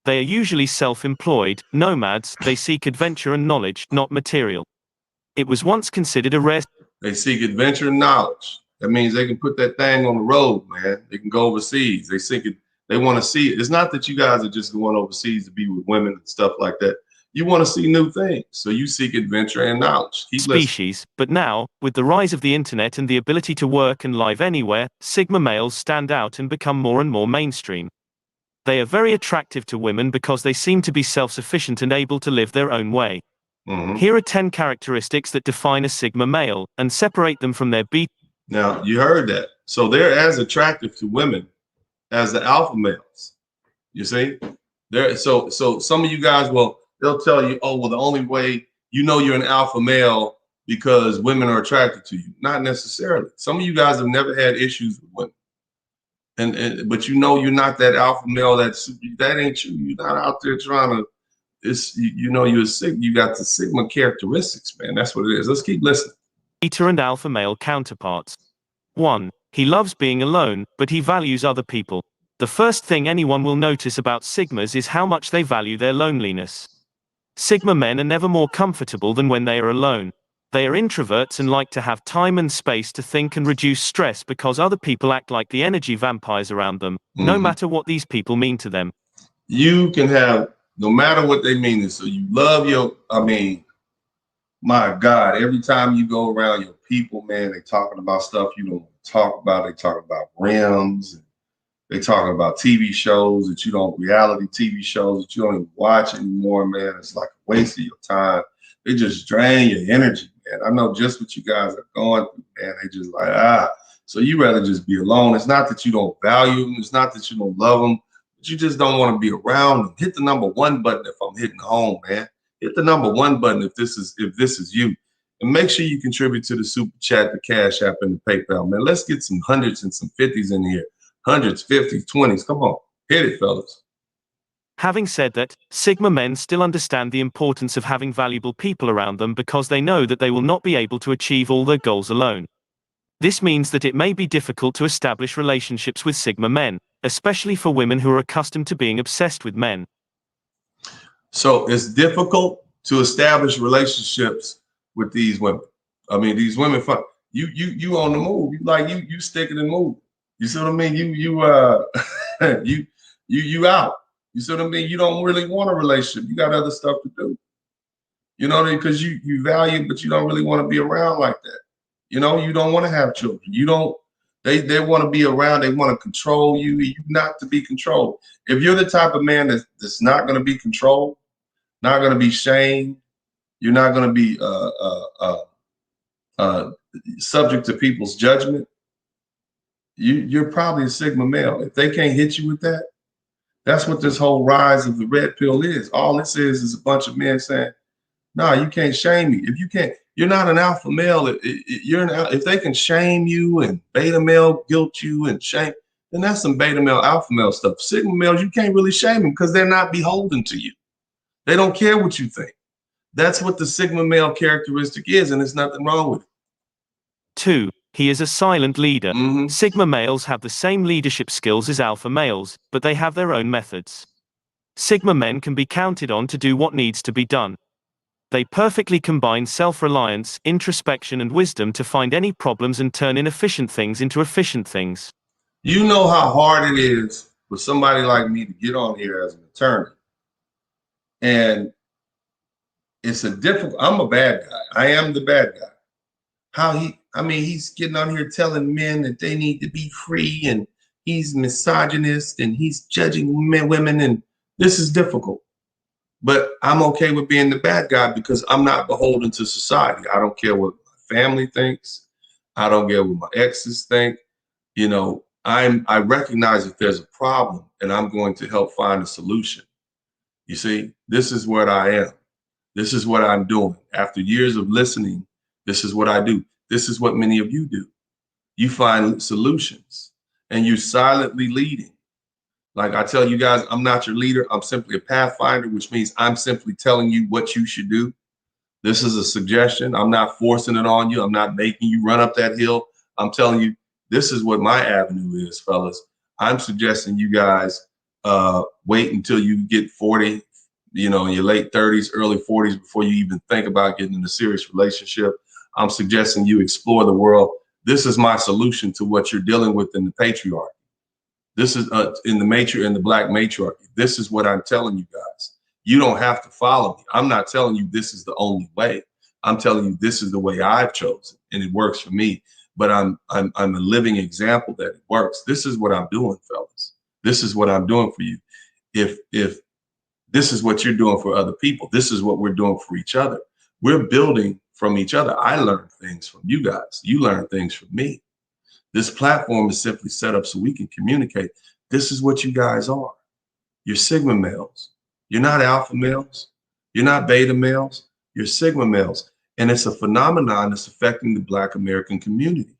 They are usually self-employed, nomads. They seek adventure and knowledge, not material. It was once considered a rare. They seek adventure and knowledge. That means they can put that thing on the road, man. They can go overseas. They seek it. They want to see it. It's not that you guys are just going overseas to be with women and stuff like that. You want to see new things. So you seek adventure and knowledge. Keep listening. Species, but now, with the rise of the internet and the ability to work and live anywhere, Sigma males stand out and become more and more mainstream. They are very attractive to women because they seem to be self-sufficient and able to live their own way. Here are 10 characteristics that define a Sigma male and separate them from their beta. Now, you heard that. So they're as attractive to women as the alpha males. You see? So some of you guys, well, they'll tell you, oh, well, the only way you know you're an alpha male because women are attracted to you. Not necessarily. Some of you guys have never had issues with women. But you know you're not that alpha male. That ain't you. You're not out there trying to. You're Sigma. You got the Sigma characteristics, man. That's what it is. Let's keep listening. Beta and alpha male counterparts. 1. He loves being alone, but he values other people. The first thing anyone will notice about Sigmas is how much they value their loneliness. Sigma men are never more comfortable than when they are alone. They are introverts and like to have time and space to think and reduce stress because other people act like the energy vampires around them, no matter what these people mean to them. You can have, no matter what they mean, so you love my God, every time you go around your people, man, they talking about stuff you don't want to talk about. They talking about rims. They talking about TV shows that you don't, reality TV shows that you don't even watch anymore, man. It's like a waste of your time. They just drain your energy, man. I know just what you guys are going through, man. They just like, so you rather just be alone. It's not that you don't value them. It's not that you don't love them, but you just don't want to be around them. Hit the number 1 button if I'm hitting home, man. Hit the number 1 button if this is you. And make sure you contribute to the Super Chat, the Cash App, and the PayPal, man. Let's get some hundreds and some 50s in here. 100s, 50s, 20s. Come on. Hit it, fellas. Having said that, Sigma men still understand the importance of having valuable people around them because they know that they will not be able to achieve all their goals alone. This means that it may be difficult to establish relationships with Sigma men, especially for women who are accustomed to being obsessed with men. So it's difficult to establish relationships with these women. I mean, these women, you on the move. You sticking and moving. You see what I mean? You out. You see what I mean? You don't really want a relationship. You got other stuff to do. You know, because you value, but you don't really want to be around like that. You know, you don't want to have children. You don't. They want to be around. They want to control you. You not to be controlled. If you're the type of man that's not going to be controlled, not going to be shamed, you're not going to be subject to people's judgment. You're probably a Sigma male. If they can't hit you with that, that's what this whole rise of the red pill is. All this is a bunch of men saying, "No, you can't shame me. If you can't, you're not an alpha male. If they can shame you and beta male guilt you and shame, then that's some beta male, alpha male stuff. Sigma males, you can't really shame them because they're not beholden to you. They don't care what you think. That's what the Sigma male characteristic is, and there's nothing wrong with it." 2. He is a silent leader. Sigma males have the same leadership skills as alpha males, but they have their own methods. Sigma men can be counted on to do what needs to be done. They perfectly combine self-reliance, introspection, and wisdom to find any problems and turn inefficient things into efficient things. You know how hard it is for somebody like me to get on here as an attorney. And it's I'm a bad guy. I am the bad guy. He's getting on here telling men that they need to be free, and he's misogynist and he's judging women, and this is difficult. But I'm okay with being the bad guy because I'm not beholden to society. I don't care what my family thinks. I don't care what my exes think. You know, I recognize if there's a problem and I'm going to help find a solution. You see, this is what I am. This is what I'm doing. After years of listening, this is what I do. This is what many of you do. You find solutions and you're silently leading. Like I tell you guys, I'm not your leader. I'm simply a pathfinder, which means I'm simply telling you what you should do. This is a suggestion. I'm not forcing it on you. I'm not making you run up that hill. I'm telling you, this is what my avenue is, fellas. I'm suggesting you guys wait until you get 40, you know, in your late 30s, early 40s before you even think about getting in a serious relationship. I'm suggesting you explore the world. This is my solution to what you're dealing with in the patriarchy. This is in the black matriarchy. This is what I'm telling you guys. You don't have to follow me. I'm not telling you this is the only way. I'm telling you this is the way I've chosen, and it works for me. But I'm a living example that it works. This is what I'm doing, fellas. This is what I'm doing for you. If this is what you're doing for other people, this is what we're doing for each other. We're building from each other. I learn things from you guys. You learn things from me. This platform is simply set up so we can communicate. This is what you guys are. You're Sigma males. You're not alpha males. You're not beta males. You're Sigma males. And it's a phenomenon that's affecting the Black American community.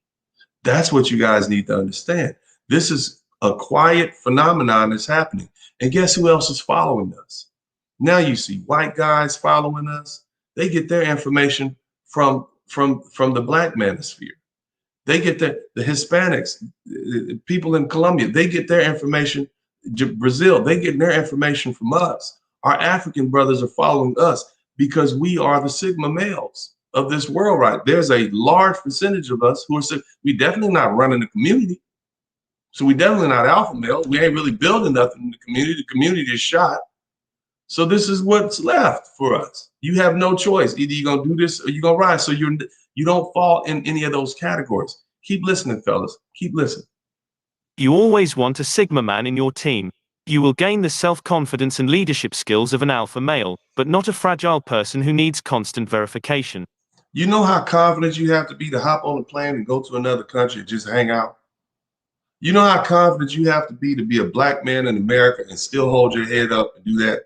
That's what you guys need to understand. This is a quiet phenomenon that's happening. And guess who else is following us? Now you see white guys following us. They get their information from the Black manosphere. They get the Hispanics, people in Colombia, they get their information, Brazil, they get their information from us. Our African brothers are following us because we are the Sigma males of this world, right? There's a large percentage of us who are we definitely not running the community. So we definitely not alpha males. We ain't really building nothing in the community. The community is shot. So this is what's left for us. You have no choice. Either you're gonna do this or you're gonna rise. So you don't fall in any of those categories. Keep listening, fellas. Keep listening. You always want a Sigma man in your team. You will gain the self-confidence and leadership skills of an alpha male, but not a fragile person who needs constant verification. You know how confident you have to be to hop on a plane and go to another country and just hang out? You know how confident you have to be a black man in America and still hold your head up and do that?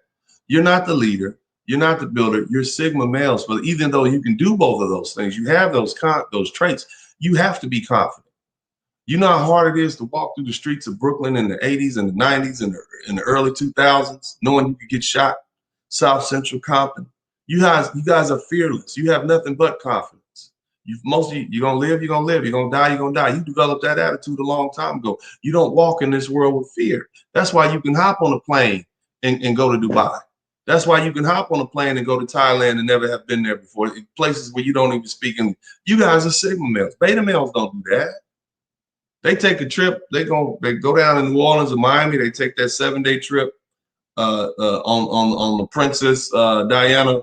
You're not the leader. You're not the builder. You're Sigma males. But even though you can do both of those things, you have those traits, you have to be confident. You know how hard it is to walk through the streets of Brooklyn in the 80s and the 90s and in the early 2000s, knowing you could get shot, South Central Compton. You guys are fearless. You have nothing but confidence. You're gonna live, you're gonna live, you're gonna die, you're gonna die. You developed that attitude a long time ago. You don't walk in this world with fear. That's why you can hop on a plane and go to Dubai. That's why you can hop on a plane and go to Thailand and never have been there before. Places where you don't even speak English. You guys are Sigma males. Beta males don't do that. They take a trip. They go down in New Orleans or Miami. They take that 7-day trip on the Princess Diana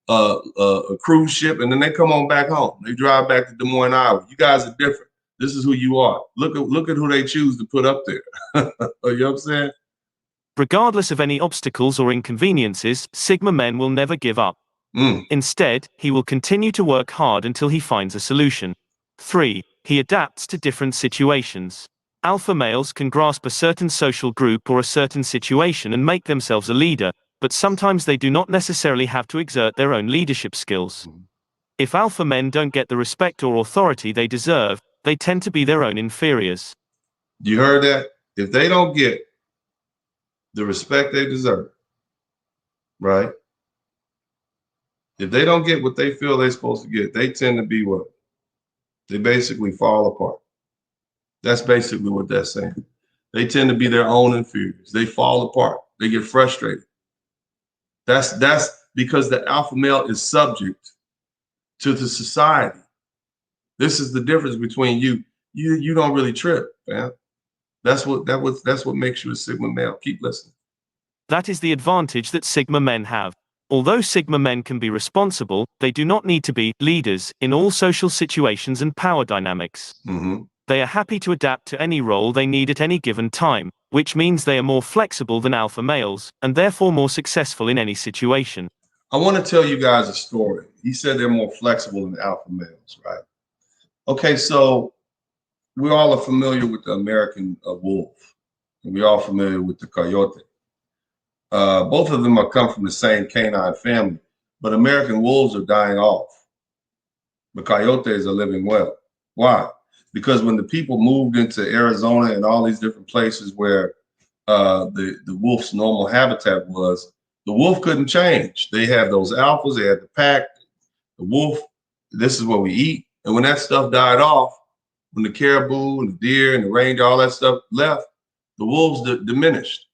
a cruise ship, and then they come on back home. They drive back to Des Moines, Iowa. You guys are different. This is who you are. Look at who they choose to put up there. You know what I'm saying? Regardless of any obstacles or inconveniences, Sigma men will never give up. Instead, he will continue to work hard until he finds a solution. 3. He adapts to different situations. Alpha males can grasp a certain social group or a certain situation and make themselves a leader, but sometimes they do not necessarily have to exert their own leadership skills. If alpha men don't get the respect or authority they deserve, they tend to be their own inferiors. You heard that? If they don't get the respect they deserve, right? If they don't get what they feel they're supposed to get, they tend to be what? They basically fall apart. That's basically what that's saying. They tend to be their own inferiors. They fall apart. They get frustrated. That's because the alpha male is subject to the society. This is the difference between you. You don't really trip, man. That's what makes you a Sigma male. Keep listening. That is the advantage that Sigma men have. Although Sigma men can be responsible, they do not need to be leaders in all social situations and power dynamics. They are happy to adapt to any role they need at any given time, which means they are more flexible than alpha males, and therefore more successful in any situation. I want to tell you guys a story. He said they're more flexible than alpha males, right? Okay, so we all are familiar with the American wolf, and we're all familiar with the coyote. Both of them come from the same canine family, but American wolves are dying off. The coyotes are living well. Why? Because when the people moved into Arizona and all these different places where the wolf's normal habitat was, the wolf couldn't change. They had those alphas, they had the pack. The wolf, this is what we eat. And when that stuff died off, when the caribou and the deer and the reindeer, all that stuff left, the wolves diminished.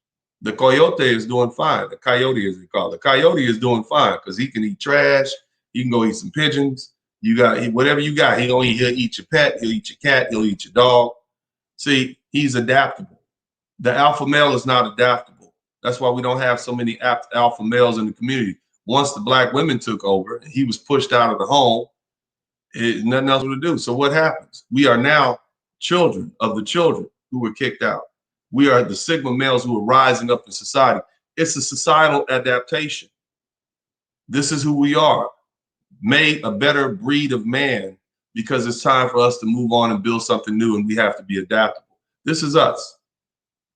The coyote is doing fine. The coyote, as they call it. The coyote is doing fine because he can eat trash. He can go eat some pigeons. You got whatever you got. He'll eat your pet. He'll eat your cat. He'll eat your dog. See, he's adaptable. The alpha male is not adaptable. That's why we don't have so many alpha males in the community. Once the black women took over, he was pushed out of the home. Nothing else to do. So what happens? We are now children of the children who were kicked out. We are the Sigma males who are rising up in society. It's a societal adaptation. This is who we are. Made a better breed of man because it's time for us to move on and build something new, and we have to be adaptable. This is us.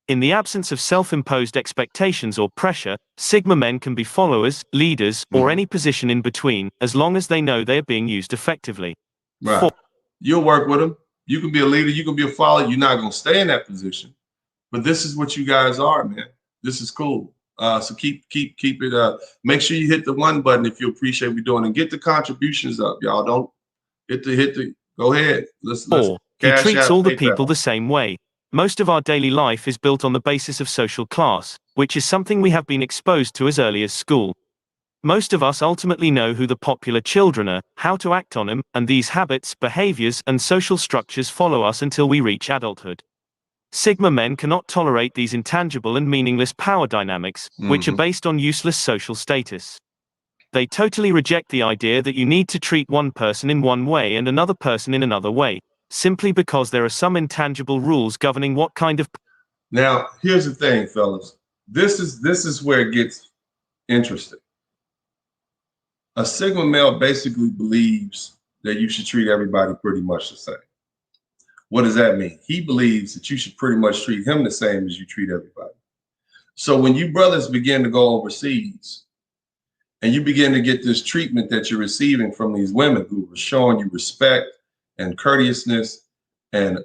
In the absence of self-imposed expectations or pressure, Sigma men can be followers, leaders, or any position in between, as long as they know they are being used effectively. Right. You'll work with them. You can be a leader. You can be a follower. You're not going to stay in that position. But this is what you guys are, man. This is cool. So keep it. Make sure you hit the one button if you appreciate what we're doing, and get the contributions up, y'all. Don't hit the. Go ahead. Let's. He treats all the people the same way. Most of our daily life is built on the basis of social class, which is something we have been exposed to as early as school. Most of us ultimately know who the popular children are, how to act on them, and these habits, behaviors, and social structures follow us until we reach adulthood. Sigma men cannot tolerate these intangible and meaningless power dynamics, which are based on useless social status. They totally reject the idea that you need to treat one person in one way and another person in another way, simply because there are some intangible rules governing what kind of. Now, here's the thing, fellas. This is where it gets interesting. A Sigma male basically believes that you should treat everybody pretty much the same. What does that mean? He believes that you should pretty much treat him the same as you treat everybody. So when you brothers begin to go overseas and you begin to get this treatment that you're receiving from these women who are showing you respect and courteousness and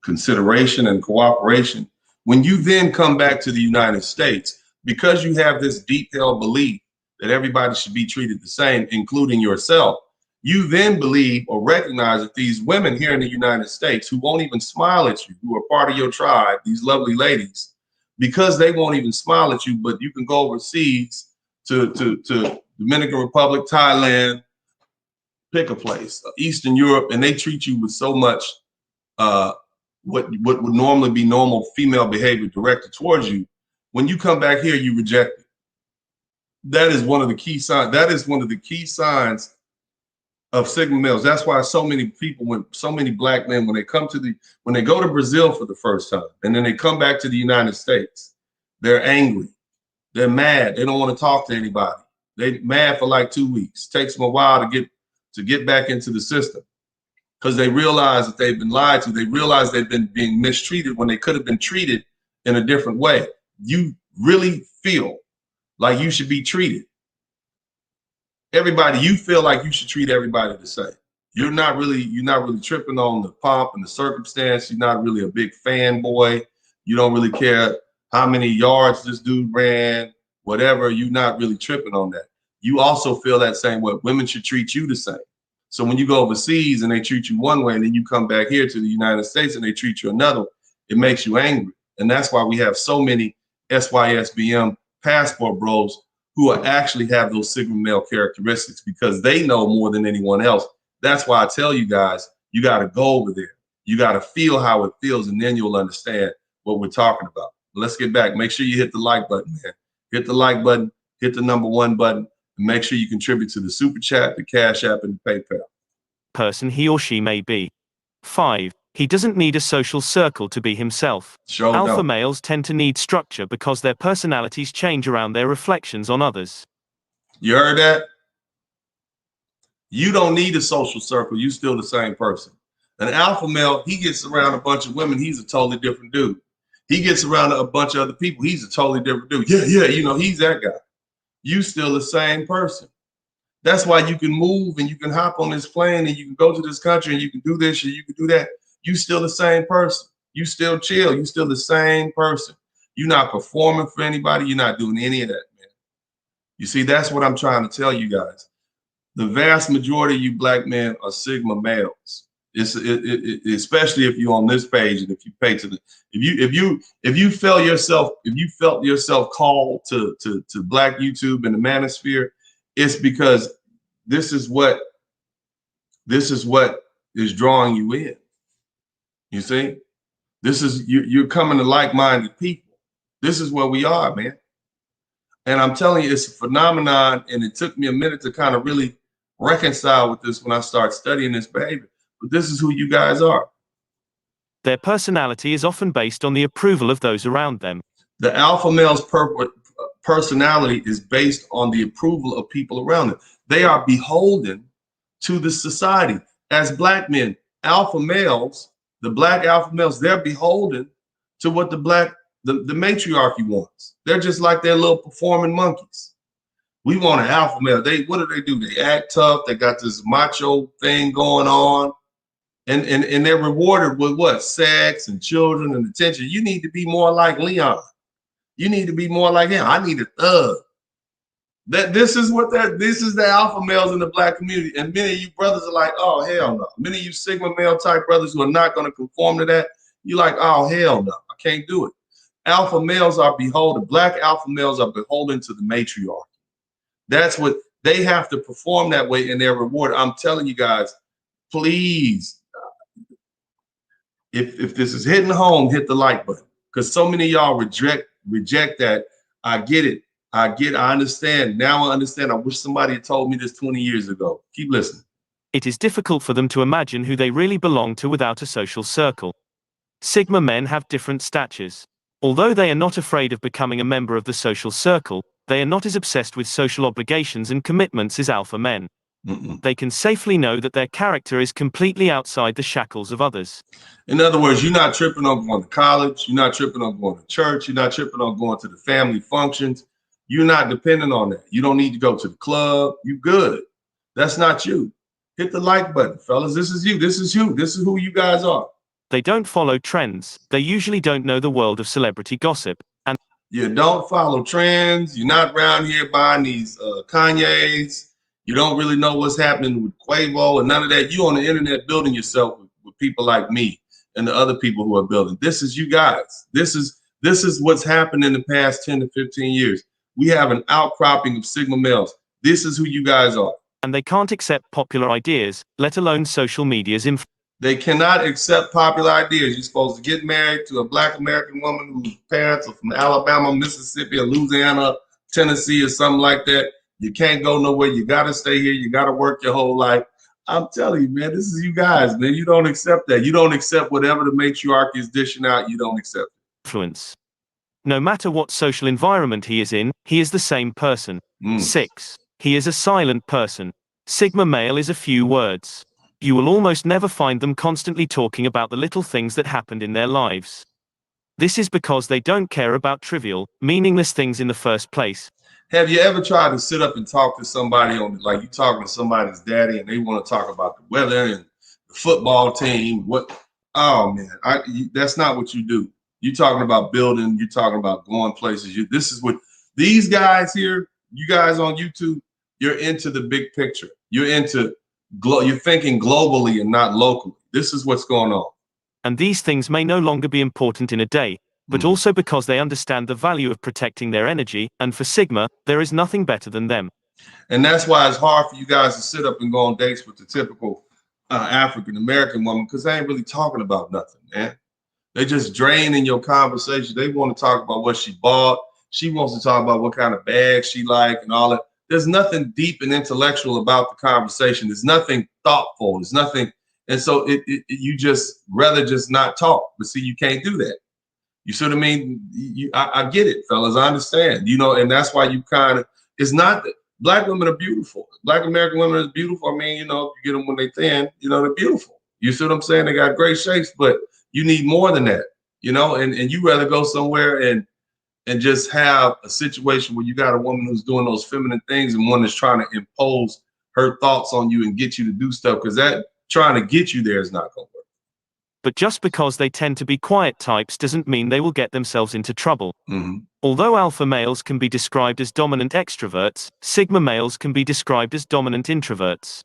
consideration and cooperation, when you then come back to the United States, because you have this deep held belief that everybody should be treated the same, including yourself, you then believe or recognize that these women here in the United States who won't even smile at you, who are part of your tribe, these lovely ladies, because they won't even smile at you, but you can go overseas to Dominican Republic, Thailand, pick a place, Eastern Europe, and they treat you with so much what would normally be normal female behavior directed towards you. When you come back here, you reject it. That is one of the key signs. That is one of the key signs of Sigma males. That's why so many people, so many black men, when they go to Brazil for the first time, and then they come back to the United States, they're angry, they're mad, they don't want to talk to anybody. They're mad for like 2 weeks. Takes them a while to get back into the system because they realize that they've been lied to. They realize they've been being mistreated when they could have been treated in a different way. You really feel like you should be treated. Everybody, you feel like you should treat everybody the same. You're not really tripping on the pomp and the circumstance. You're not really a big fanboy. You don't really care how many yards this dude ran, whatever. You're not really tripping on that. You also feel that same way. Women should treat you the same. So when you go overseas and they treat you one way, and then you come back here to the United States and they treat you another, it makes you angry. And that's why we have so many SYSBM passport bros who actually have those Sigma male characteristics because they know more than anyone else. That's why I tell you guys, you got to go over there. You got to feel how it feels, and then you'll understand what we're talking about. Let's get back. Make sure you hit the like button, man. Hit the like button, hit the #1 button, and make sure you contribute to the Super Chat, the Cash App, and the PayPal. Person he or she may be. 5. He doesn't need a social circle to be himself. Alpha males tend to need structure because their personalities change around their reflections on others. You heard that? You don't need a social circle. You're still the same person. An alpha male, he gets around a bunch of women, he's a totally different dude. He gets around a bunch of other people, he's a totally different dude. Yeah, he's that guy. You still the same person. That's why you can move and you can hop on this plane and you can go to this country and you can do this and you can do that. You still the same person. You still chill. You still the same person. You're not performing for anybody. You're not doing any of that, man. You see, that's what I'm trying to tell you guys. The vast majority of you black men are Sigma males. Especially if you're on this page and if you pay to the if you felt yourself called to Black YouTube and the manosphere, it's because this is what this is what is drawing you in. You see, you're coming to like-minded people. This is where we are, man. And I'm telling you, it's a phenomenon, and it took me a minute to kind of really reconcile with this when I started studying this behavior. But this is who you guys are. Their personality is often based on the approval of those around them. The alpha male's personality is based on the approval of people around them. They are beholden to the society. As black men, alpha males, the black alpha males, they're beholden to what the matriarchy wants. They're just like their little performing monkeys. We want an alpha male. What do? They act tough. They got this macho thing going on. And they're rewarded with what? Sex and children and attention. You need to be more like Leon. You need to be more like him. I need a thug. This is the alpha males in the black community. And many of you brothers are like, oh, hell no. Many of you Sigma male type brothers who are not going to conform to that, you're like, oh, hell no, I can't do it. Alpha males are beholden. Black alpha males are beholden to the matriarchy. That's what they have to perform that way, and they're rewarded. I'm telling you guys, please, if this is hitting home, hit the like button, because so many of y'all reject that. I get it. I understand. Now I understand. I wish somebody had told me this 20 years ago. Keep listening. It is difficult for them to imagine who they really belong to without a social circle. Sigma men have different statures. Although they are not afraid of becoming a member of the social circle, they are not as obsessed with social obligations and commitments as alpha men. They can safely know that their character is completely outside the shackles of others. In other words, you're not tripping on going to college. You're not tripping on going to church. You're not tripping on going to the family functions. You're not dependent on that. You don't need to go to the club. You good. That's not you. Hit the like button, fellas. This is you. This is you. This is who you guys are. They don't follow trends. They usually don't know the world of celebrity gossip. And you don't follow trends. You're not around here buying these Kanye's. You don't really know what's happening with Quavo and none of that. You on the internet building yourself with people like me and the other people who are building. This is you guys. This is what's happened in the past 10 to 15 years. We have an outcropping of Sigma males. This is who you guys are. And they can't accept popular ideas, let alone social media's influence. They cannot accept popular ideas. You're supposed to get married to a black American woman whose parents are from Alabama, Mississippi, or Louisiana, Tennessee, or something like that. You can't go nowhere. You got to stay here. You got to work your whole life. I'm telling you, man, this is you guys, man. You don't accept that. You don't accept whatever the matriarchy is dishing out. You don't accept it. Influence. No matter what social environment he is in, he is the same person. 6. He is a silent person. Sigma male is a few words. You will almost never find them constantly talking about the little things that happened in their lives. This is because they don't care about trivial, meaningless things in the first place. Have you ever tried to sit up and talk to somebody like you talking to somebody's daddy and they want to talk about the weather and the football team? Oh man, that's not what you do. You're talking about building. You're talking about going places. This is what these guys here, you guys on YouTube, you're into the big picture. You're thinking globally and not locally. This is what's going on. And these things may no longer be important in a day, but also because they understand the value of protecting their energy, and for Sigma, there is nothing better than them. And that's why it's hard for you guys to sit up and go on dates with the typical African-American woman, because they ain't really talking about nothing, man. They just draining your conversation. They want to talk about what she bought. She wants to talk about what kind of bag she like and all that. There's nothing deep and intellectual about the conversation. There's nothing thoughtful. There's nothing. And so you just rather just not talk. But see, you can't do that. You see what I mean? I get it, fellas. I understand, and that's why you it's not that black women are beautiful. Black American women are beautiful. I mean, you get them when they're thin, they're beautiful. You see what I'm saying? They got great shapes, but you need more than that, and you rather go somewhere and just have a situation where you got a woman who's doing those feminine things and one that's trying to impose her thoughts on you and get you to do stuff, because that trying to get you there is not going to work. but just because they tend to be quiet types doesn't mean they will get themselves into trouble. Mm-hmm. Although alpha males can be described as dominant extroverts, sigma males can be described as dominant introverts.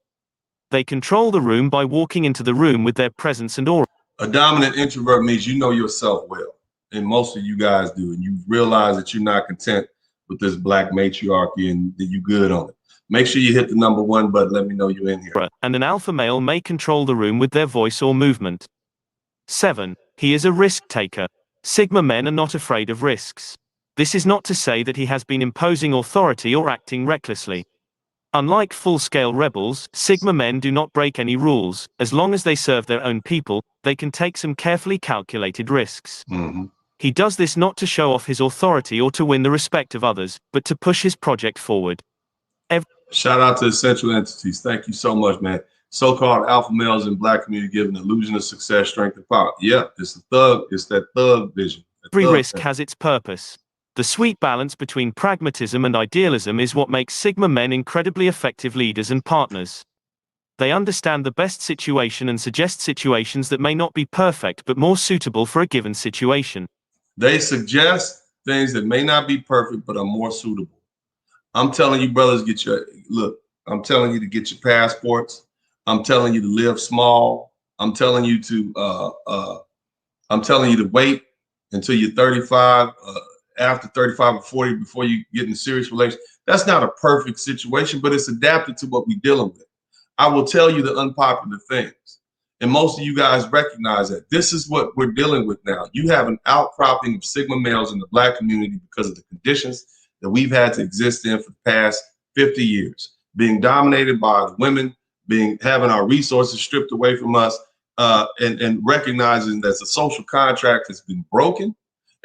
They control the room by walking into the room with their presence and aura. A dominant introvert means you know yourself well, and most of you guys do, and you realize that you're not content with this black matriarchy and that you good on it. Make sure you hit the number 1 button. Let me know you're in here. And an alpha male may control the room with their voice or movement. 7. He is a risk taker. Sigma men are not afraid of risks. This is not to say that he has been imposing authority or acting recklessly. Unlike full-scale rebels, Sigma men do not break any rules. As long as they serve their own people, they can take some carefully calculated risks. Mm-hmm. He does this not to show off his authority or to win the respect of others, but to push his project forward. Shout out to Essential Entities. Thank you so much, man. So-called alpha males in black community give an illusion of success, strength, and power. Yeah, it's the thug. It's that thug vision. Every risk has its purpose. The sweet balance between pragmatism and idealism is what makes Sigma men incredibly effective leaders and partners. They understand the best situation and suggest situations that may not be perfect but more suitable for a given situation. They suggest things that may not be perfect but are more suitable. I'm telling you, brothers, I'm telling you to get your passports. I'm telling you to live small. I'm telling you to wait until you're 35, after 35 or 40 before you get in a serious relationship. That's not a perfect situation, but it's adapted to what we're dealing with. I will tell you the unpopular things. And most of you guys recognize that. This is what we're dealing with now. You have an outcropping of Sigma males in the black community because of the conditions that we've had to exist in for the past 50 years, being dominated by the women, having our resources stripped away from us, and recognizing that the social contract has been broken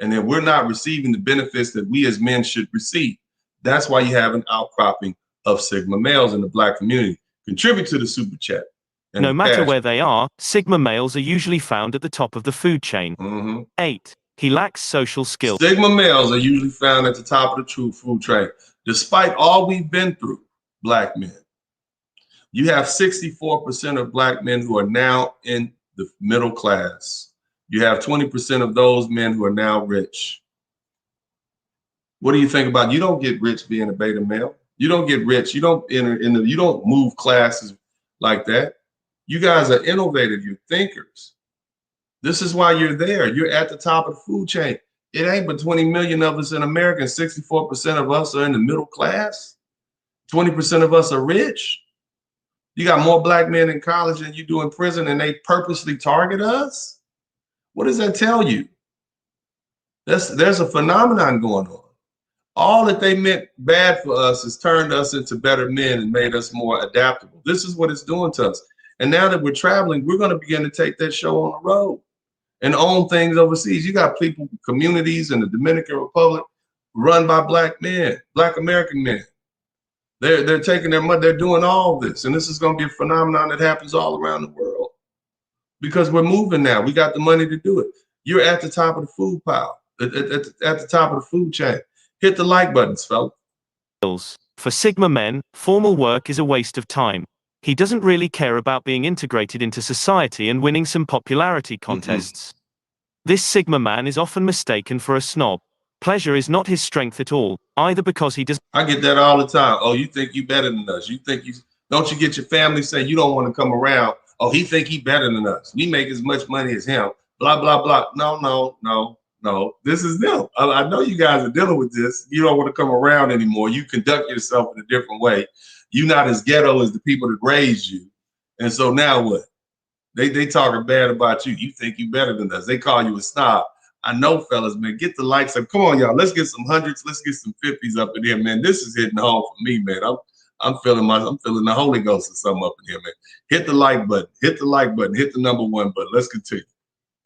and that we're not receiving the benefits that we as men should receive. That's why you have an outcropping of Sigma males in the black community. Contribute to the super chat. No matter where they are, Sigma males are usually found at the top of the food chain. Mm-hmm. 8. He lacks social skills. Sigma males are usually found at the top of the true food chain. Despite all we've been through, black men, you have 64% of black men who are now in the middle class. You have 20% of those men who are now rich. What do you think about? You don't get rich being a beta male. You don't get rich. You don't you don't move classes like that. You guys are innovative. You're thinkers. This is why you're there. You're at the top of the food chain. It ain't but 20 million of us in America. 64% of us are in the middle class. 20% of us are rich. You got more black men in college than you do in prison, and they purposely target us. What does that tell you? There's a phenomenon going on. All that they meant bad for us has turned us into better men and made us more adaptable. This is what it's doing to us. And now that we're traveling, we're going to begin to take that show on the road and own things overseas. You got people, communities in the Dominican Republic run by black men, black American men. They're taking their money. They're doing all this. And this is going to be a phenomenon that happens all around the world because we're moving now. We got the money to do it. You're at the top of the food pile, at the top of the food chain. Hit the like buttons, fellas. For Sigma men, formal work is a waste of time. He doesn't really care about being integrated into society and winning some popularity contests. This Sigma man is often mistaken for a snob. Pleasure is not his strength at all, either because he does. I get that all the time. Oh, you think you better than us? Don't you get your family saying you don't want to come around? Oh, he think he better than us. We make as much money as him. Blah blah blah. No. This is them. I know you guys are dealing with this. You don't want to come around anymore. You conduct yourself in a different way. You're not as ghetto as the people that raised you. And so now what? They talking bad about you. You think you better than us. They call you a snob. I know, fellas, man. Get the likes up. Come on, y'all. Let's get some hundreds. Let's get some 50s up in here, man. This is hitting home for me, man. I'm feeling the Holy Ghost or something up in here, man. Hit the like button. Hit the like button. Hit the number 1 button. Let's continue.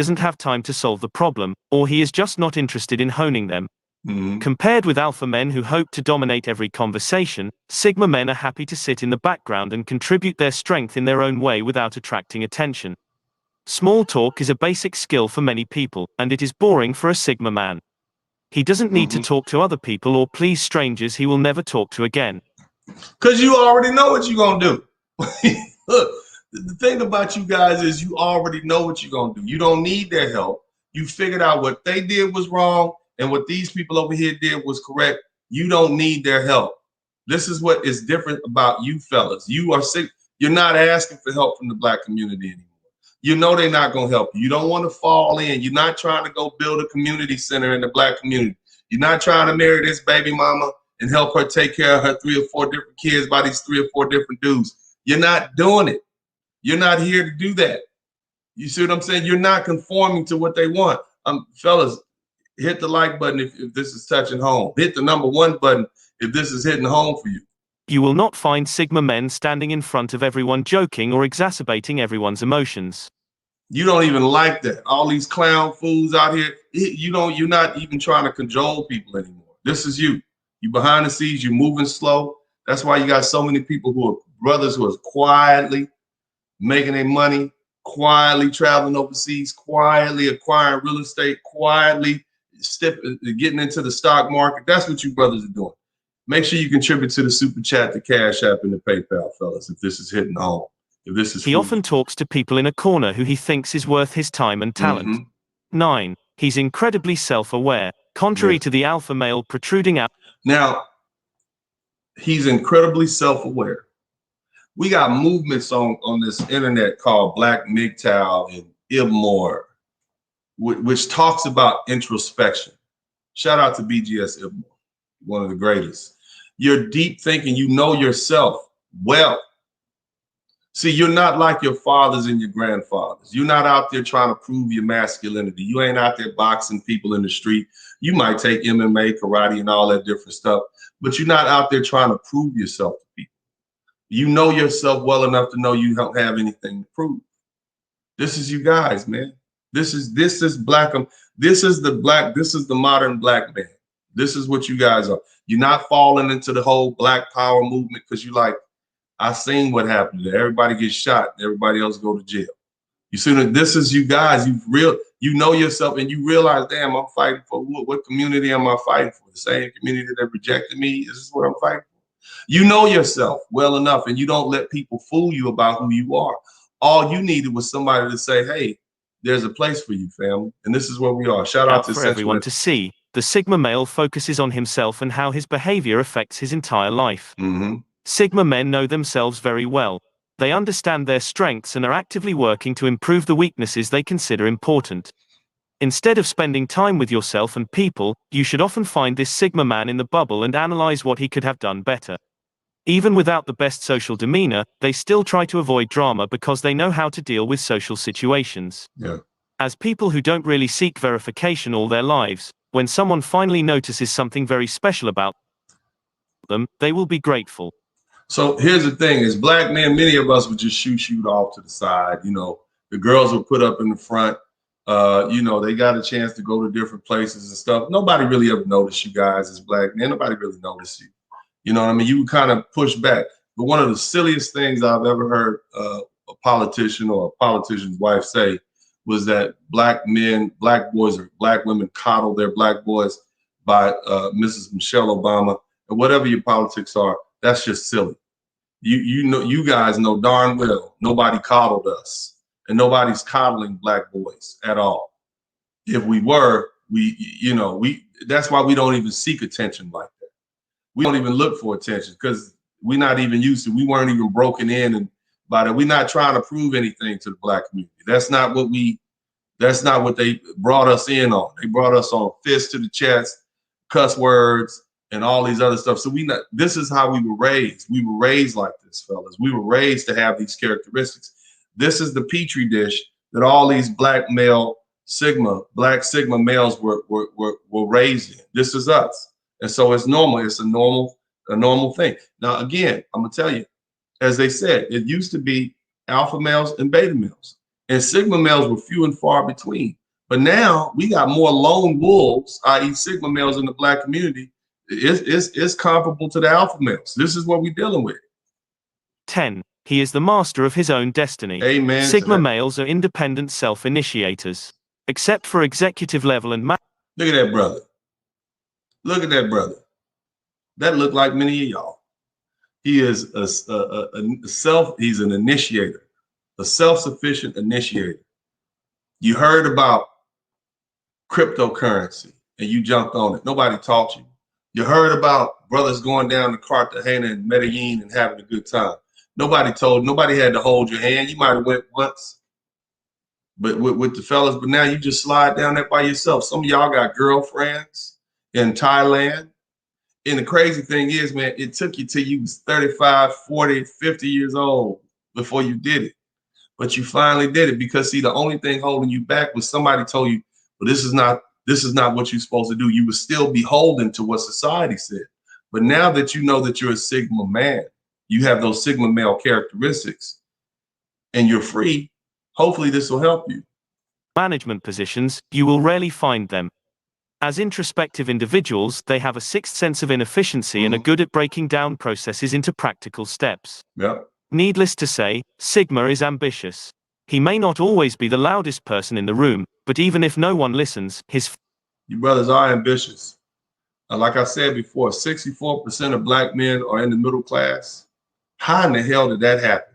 Doesn't have time to solve the problem, or he is just not interested in honing them. Compared with alpha men who hope to dominate every conversation, Sigma men are happy to sit in the background and contribute their strength in their own way without attracting attention. Small talk is a basic skill for many people, and it is boring for a Sigma man. He doesn't need to talk to other people or please strangers he will never talk to again. Because you already know what you're going to do. Look, The thing about you guys is you already know what you're gonna do. You don't need their help. You figured out what they did was wrong and what these people over here did was correct. You don't need their help. This is what is different about you fellas. You are sick. You're not asking for help from the black community anymore. You know they're not gonna help you. You don't want to fall in. You're not trying to go build a community center in the black community. You're not trying to marry this baby mama and help her take care of her 3 or 4 different kids by these 3 or 4 different dudes. You're not doing it. You're not here to do that. You see what I'm saying? You're not conforming to what they want. Fellas, hit the like button if this is touching home. Hit the #1 button if this is hitting home for you. You will not find Sigma men standing in front of everyone joking or exacerbating everyone's emotions. You don't even like that. All these clown fools out here, you're not even trying to cajole people anymore. This is you. You behind the scenes, you're moving slow. That's why you got so many people who are brothers who are quietly making their money, quietly traveling overseas, quietly acquiring real estate, quietly getting into the stock market. That's what you brothers are doing. Make sure you contribute to the super chat, the Cash App, and the PayPal, fellas, if this is hitting home. If this is He often talks to people in a corner who he thinks is worth his time and talent. 9. He's incredibly self-aware, contrary to the alpha male protruding out. Now, he's incredibly self-aware. We got movements on this internet called Black MGTOW and Ibmore, which talks about introspection. Shout out to BGS Ibmore, one of the greatest. You're deep thinking, you know yourself well. See, you're not like your fathers and your grandfathers. You're not out there trying to prove your masculinity. You ain't out there boxing people in the street. You might take MMA, karate, and all that different stuff, but you're not out there trying to prove yourself to people. You know yourself well enough to know you don't have anything to prove. This is you guys, man. This is black. This is the modern black man. This is what you guys are. You're not falling into the whole black power movement because you like, I seen what happened there. Everybody gets shot, and everybody else go to jail. You see that this is you guys. You know yourself, and you realize, damn, I'm fighting for what community am I fighting for? The same community that rejected me. This is what I'm fighting for. You know yourself well enough, and you don't let people fool you about who you are. All you needed was somebody to say, hey, there's a place for you, family. And this is where we are. Shout out to for everyone to see. The Sigma male focuses on himself and how his behavior affects his entire life. Sigma men know themselves very well. They understand their strengths and are actively working to improve the weaknesses they consider important. Instead of spending time with yourself and people, you should often find this Sigma man in the bubble and analyze what he could have done better. Even without the best social demeanor, they still try to avoid drama because they know how to deal with social situations. As people who don't really seek verification all their lives, when someone finally notices something very special about them, they will be grateful. So here's the thing: as black men, many of us would just shoot off to the side. You know, the girls were put up in the front. You know, they got a chance to go to different places and stuff. Nobody really ever noticed you guys as black men. Nobody really noticed you. You know what I mean? You would kind of push back. But one of the silliest things I've ever heard a politician or a politician's wife say was that black men, black boys, or black women coddle their black boys by Mrs. Michelle Obama. And whatever your politics are, that's just silly. You know, you guys know darn well nobody coddled us, and nobody's coddling black boys at all. If we were, that's why we don't even seek attention like that. We don't even look for attention because we're not even used to. We weren't even broken in, and by that, we're not trying to prove anything to the black community. That's not what they brought us in on. They brought us on fist to the chest, cuss words, and all these other stuff. So this is how we were raised. We were raised like this, fellas. We were raised to have these characteristics. This is the petri dish that all these black Sigma males were raised in. This is us. And so it's normal. It's a normal thing. Now, again, I'm gonna tell you, as they said, it used to be alpha males and beta males, and Sigma males were few and far between. But now we got more lone wolves, i.e. Sigma males in the black community. It's comparable to the alpha males. This is what we're dealing with. 10. He is the master of his own destiny. Amen. Sigma males are independent self-initiators. Except for executive level and Look at that brother. Look at that brother. That looked like many of y'all. He is he's an initiator. a self-sufficient initiator. You heard about cryptocurrency and you jumped on it. Nobody taught you. You heard about brothers going down to Cartagena and Medellin and having a good time. Nobody had to hold your hand. You might have went once, but with the fellas, but now you just slide down there by yourself. Some of y'all got girlfriends in Thailand. And the crazy thing is, man, it took you till you was 35, 40, 50 years old before you did it. But you finally did it because, see, the only thing holding you back was somebody told you, well, this is not what you're supposed to do. You were still beholden to what society said. But now that you know that you're a Sigma man, you have those Sigma male characteristics, and you're free, hopefully this will help you. Management positions, you will rarely find them. As introspective individuals, they have a sixth sense of inefficiency and are good at breaking down processes into practical steps. Yep. Needless to say, Sigma is ambitious. He may not always be the loudest person in the room, but even if no one listens, you brothers are ambitious. Like I said before, 64% of black men are in the middle class. How in the hell did that happen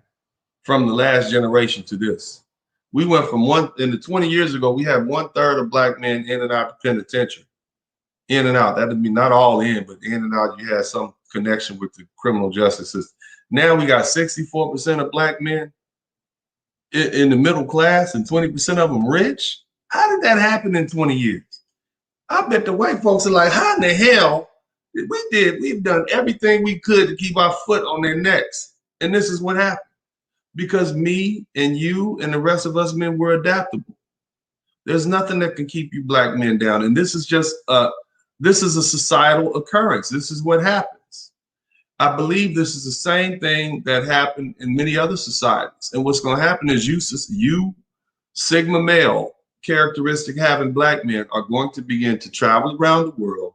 from the last generation to this? We went from in the 20 years ago, we had 1/3 of black men in and out the penitentiary. In and out. That would mean not all in, but in and out, you had some connection with the criminal justice system. Now we got 64% of black men in the middle class and 20% of them rich. How did that happen in 20 years? I bet the white folks are like, how in the hell we've done everything we could to keep our foot on their necks. And this is what happened. Because me and you and the rest of us men were adaptable. There's nothing that can keep you black men down. And this is just this is a societal occurrence. This is what happens. I believe this is the same thing that happened in many other societies. And what's going to happen is you Sigma male characteristic having black men are going to begin to travel around the world,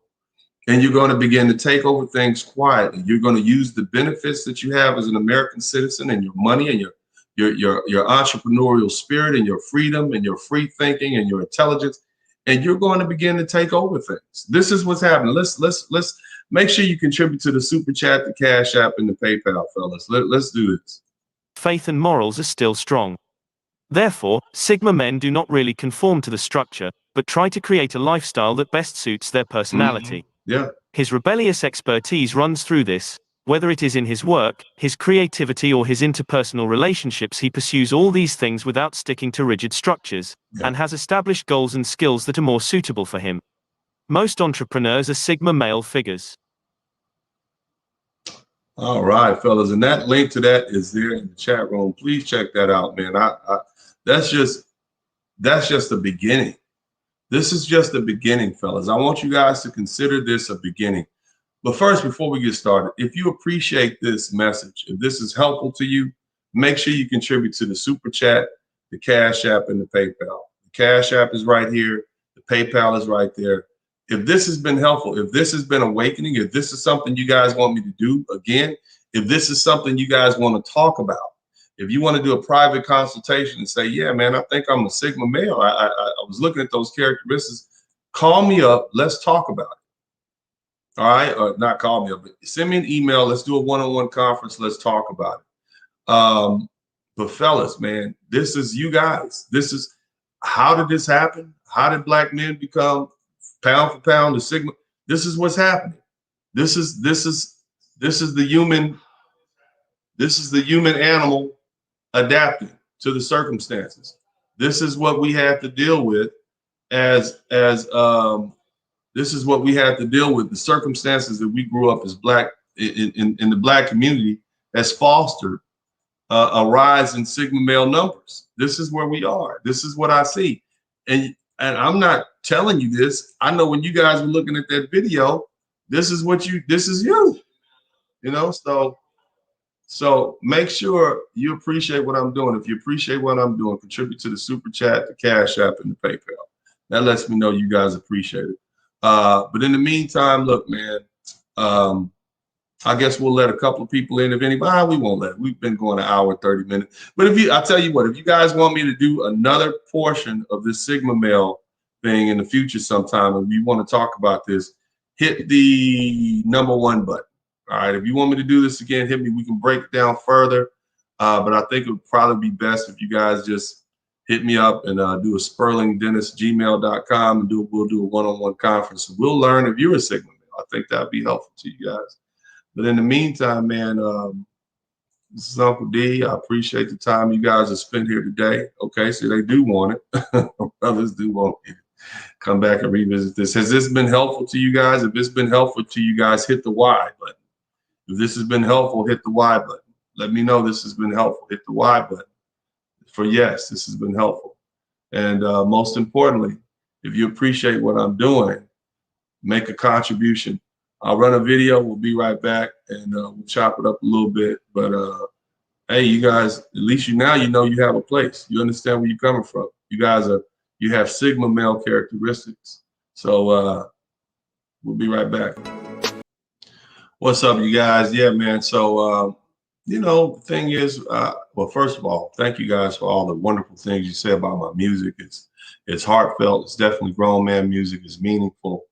and you're going to begin to take over things quietly. You're going to use the benefits that you have as an American citizen and your money and your entrepreneurial spirit and your freedom and your free thinking and your intelligence, and you're going to begin to take over things. This is what's happening. Let's make sure you contribute to the Super Chat, the Cash App, and the PayPal, fellas. Let's do this. faith and morals are still strong. Therefore, Sigma men do not really conform to the structure, but try to create a lifestyle that best suits their personality. Yeah. His rebellious expertise runs through this. Whether it is in his work, his creativity, or his interpersonal relationships, he pursues all these things without sticking to rigid structures, and has established goals and skills that are more suitable for him. Most entrepreneurs are Sigma male figures. All right, fellas, and that link to that is there in the chat room. Please check that out, man. That's just the beginning. This is just the beginning, fellas. I want you guys to consider this a beginning. But first, before we get started, if you appreciate this message, if this is helpful to you, make sure you contribute to the Super Chat, the Cash App, and the PayPal. The Cash App is right here. The PayPal is right there. If this has been helpful, if this has been awakening, if this is something you guys want me to do again, if this is something you guys want to talk about, if you want to do a private consultation and say, yeah, man, I think I'm a Sigma male. I was looking at those characteristics. Call me up. Let's talk about it. All right. Or not call me up, but send me an email. Let's do a one-on-one conference. Let's talk about it. But fellas, man, this is you guys. This is, how did this happen? How did black men become pound for pound the Sigma? This is what's happening. This is the human animal adapting to the circumstances. This is what we have to deal with this is what we have to deal with. The circumstances that we grew up as black in the black community has fostered a rise in Sigma male numbers. This is where we are. This is what I see. And I'm not telling you this. I know when you guys were looking at that video, this is you, you know, so make sure you appreciate what I'm doing. If you appreciate what I'm doing, contribute to the Super Chat, the Cash App, and the PayPal. That lets me know you guys appreciate it. But in the meantime, look, man, I guess we'll let a couple of people in. If anybody, we won't let. We've been going an hour, 30 minutes. But I tell you what, if you guys want me to do another portion of this Sigma male thing in the future sometime, and you want to talk about this, hit the #1 button. All right. If you want me to do this again, hit me. We can break it down further. But I think it would probably be best if you guys just hit me up and do a sperlingdennis@gmail.com and we'll do a one-on-one conference. We'll learn if you're a Sigma male. I think that'd be helpful to you guys. But in the meantime, man, this is Uncle D. I appreciate the time you guys have spent here today. Okay, so they do want it. Brothers do want it. Come back and revisit this. Has this been helpful to you guys? If it's been helpful to you guys, hit the Y button. If this has been helpful, hit the Y button. Let me know this has been helpful. Hit the Y button for yes, this has been helpful. And most importantly, if you appreciate what I'm doing, make a contribution. I'll run a video. We'll be right back, and we'll chop it up a little bit. But hey, you guys, at least you know you have a place. You understand where you're coming from. You guys you have Sigma male characteristics. So we'll be right back. What's up, you guys? Yeah, man. So the thing is, well, first of all, thank you guys for all the wonderful things you say about my music. It's heartfelt. It's definitely grown man music. It's meaningful.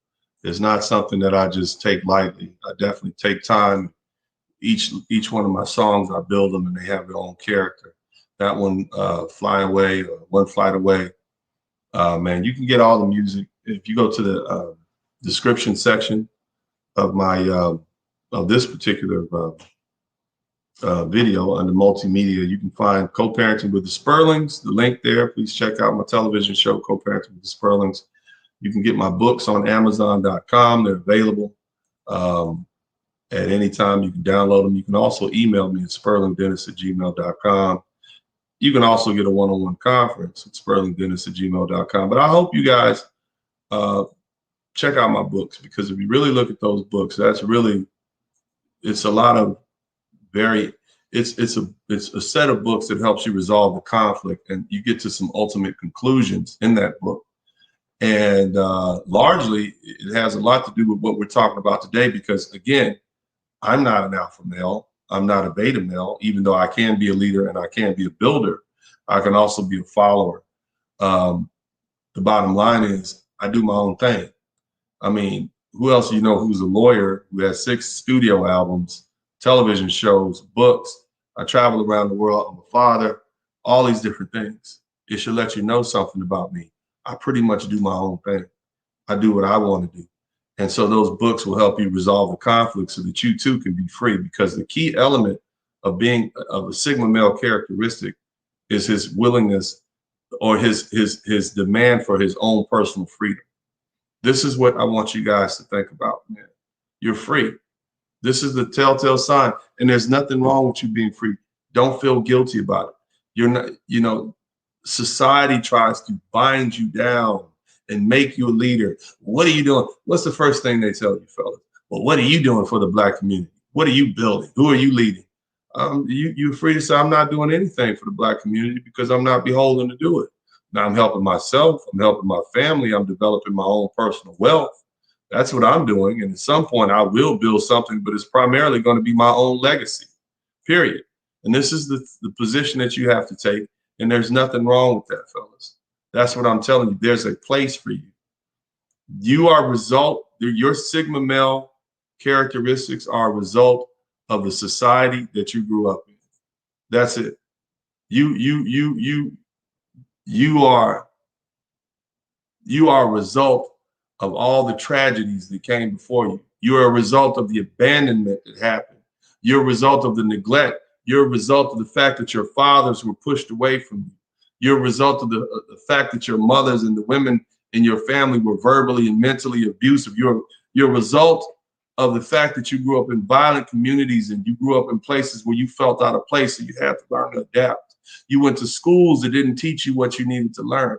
It's not something that I just take lightly. I definitely take time. Each one of my songs, I build them and they have their own character. That one, Fly Away, or One Flight Away, man, you can get all the music. If you go to the description section of my of this particular video under multimedia, you can find Co-Parenting with the Sperlings, the link there. Please check out my television show, Co-Parenting with the Sperlings. You can get my books on Amazon.com. They're available at any time. You can download them. You can also email me at sperlingdennis@gmail.com. You can also get a one-on-one conference at sperlingdennis@gmail.com. But I hope you guys check out my books, because if you really look at those books, it's a lot of it's a set of books that helps you resolve the conflict, and you get to some ultimate conclusions in that book. And largely, it has a lot to do with what we're talking about today, because, again, I'm not an alpha male. I'm not a beta male, even though I can be a leader and I can be a builder. I can also be a follower. The bottom line is I do my own thing. I mean, who else who's a lawyer, who has 6 studio albums, television shows, books? I travel around the world. I'm a father, all these different things. It should let you know something about me. I pretty much do my own thing. I do what I want to do. And so those books will help you resolve the conflict so that you too can be free, because the key element of being of a Sigma male characteristic is his willingness, or his demand for his own personal freedom. This is what I want you guys to think about, man. You're free. This is the telltale sign. And there's nothing wrong with you being free. Don't feel guilty about it. You're not, society tries to bind you down and make you a leader. What are you doing? What's the first thing they tell you, fellas? Well, what are you doing for the Black community? What are you building? Who are you leading? You're free to say, I'm not doing anything for the Black community, because I'm not beholden to do it. Now I'm helping myself. I'm helping my family. I'm developing my own personal wealth. That's what I'm doing. And at some point I will build something, but it's primarily going to be my own legacy, period. And this is the position that you have to take. And there's nothing wrong with that, fellas. That's what I'm telling you. There's a place for you. You are a result. Your Sigma male characteristics are a result of the society that you grew up in. That's it. You are a result of all the tragedies that came before you. You're a result of the abandonment that happened. You're a result of the neglect. You're a result of the fact that your fathers were pushed away from you. You're a result of the fact that your mothers and the women in your family were verbally and mentally abusive. You're a result of the fact that you grew up in violent communities, and you grew up in places where you felt out of place, and you had to learn to adapt. You went to schools that didn't teach you what you needed to learn.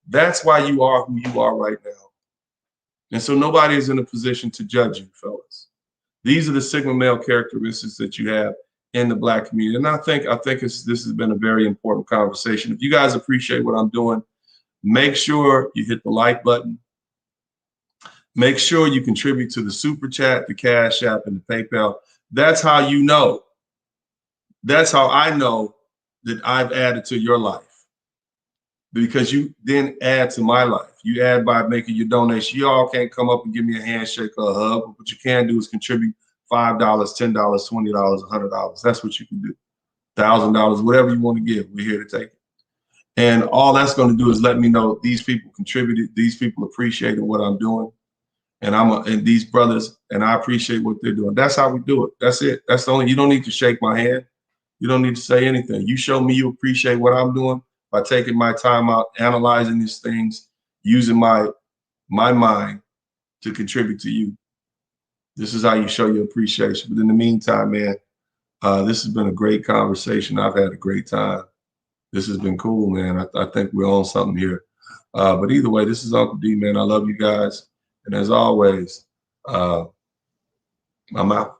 That's why you are who you are right now. And so nobody is in a position to judge you, fellas. These are the Sigma male characteristics that you have in the Black community. And I think this has been a very important conversation. If you guys appreciate what I'm doing, make sure you hit the like button. Make sure you contribute to the Super Chat, the Cash App, and the PayPal. That's how you know. That's how I know that I've added to your life, because you then add to my life. You add by making your donation. You all can't come up and give me a handshake or a hug. But what you can do is contribute $5, $10, $20, $100. That's what you can do. $1,000, whatever you want to give, we're here to take it. And all that's going to do is let me know these people contributed, these people appreciated what I'm doing, and and these brothers, and I appreciate what they're doing. That's how we do it. That's it. That's the only. You don't need to shake my hand. You don't need to say anything. You show me you appreciate what I'm doing by taking my time out, analyzing these things, using my mind to contribute to you. This is how you show your appreciation. But in the meantime, man, this has been a great conversation. I've had a great time. This has been cool, man. I think we're on something here. But either way, this is Uncle D, man. I love you guys. And as always, I'm out.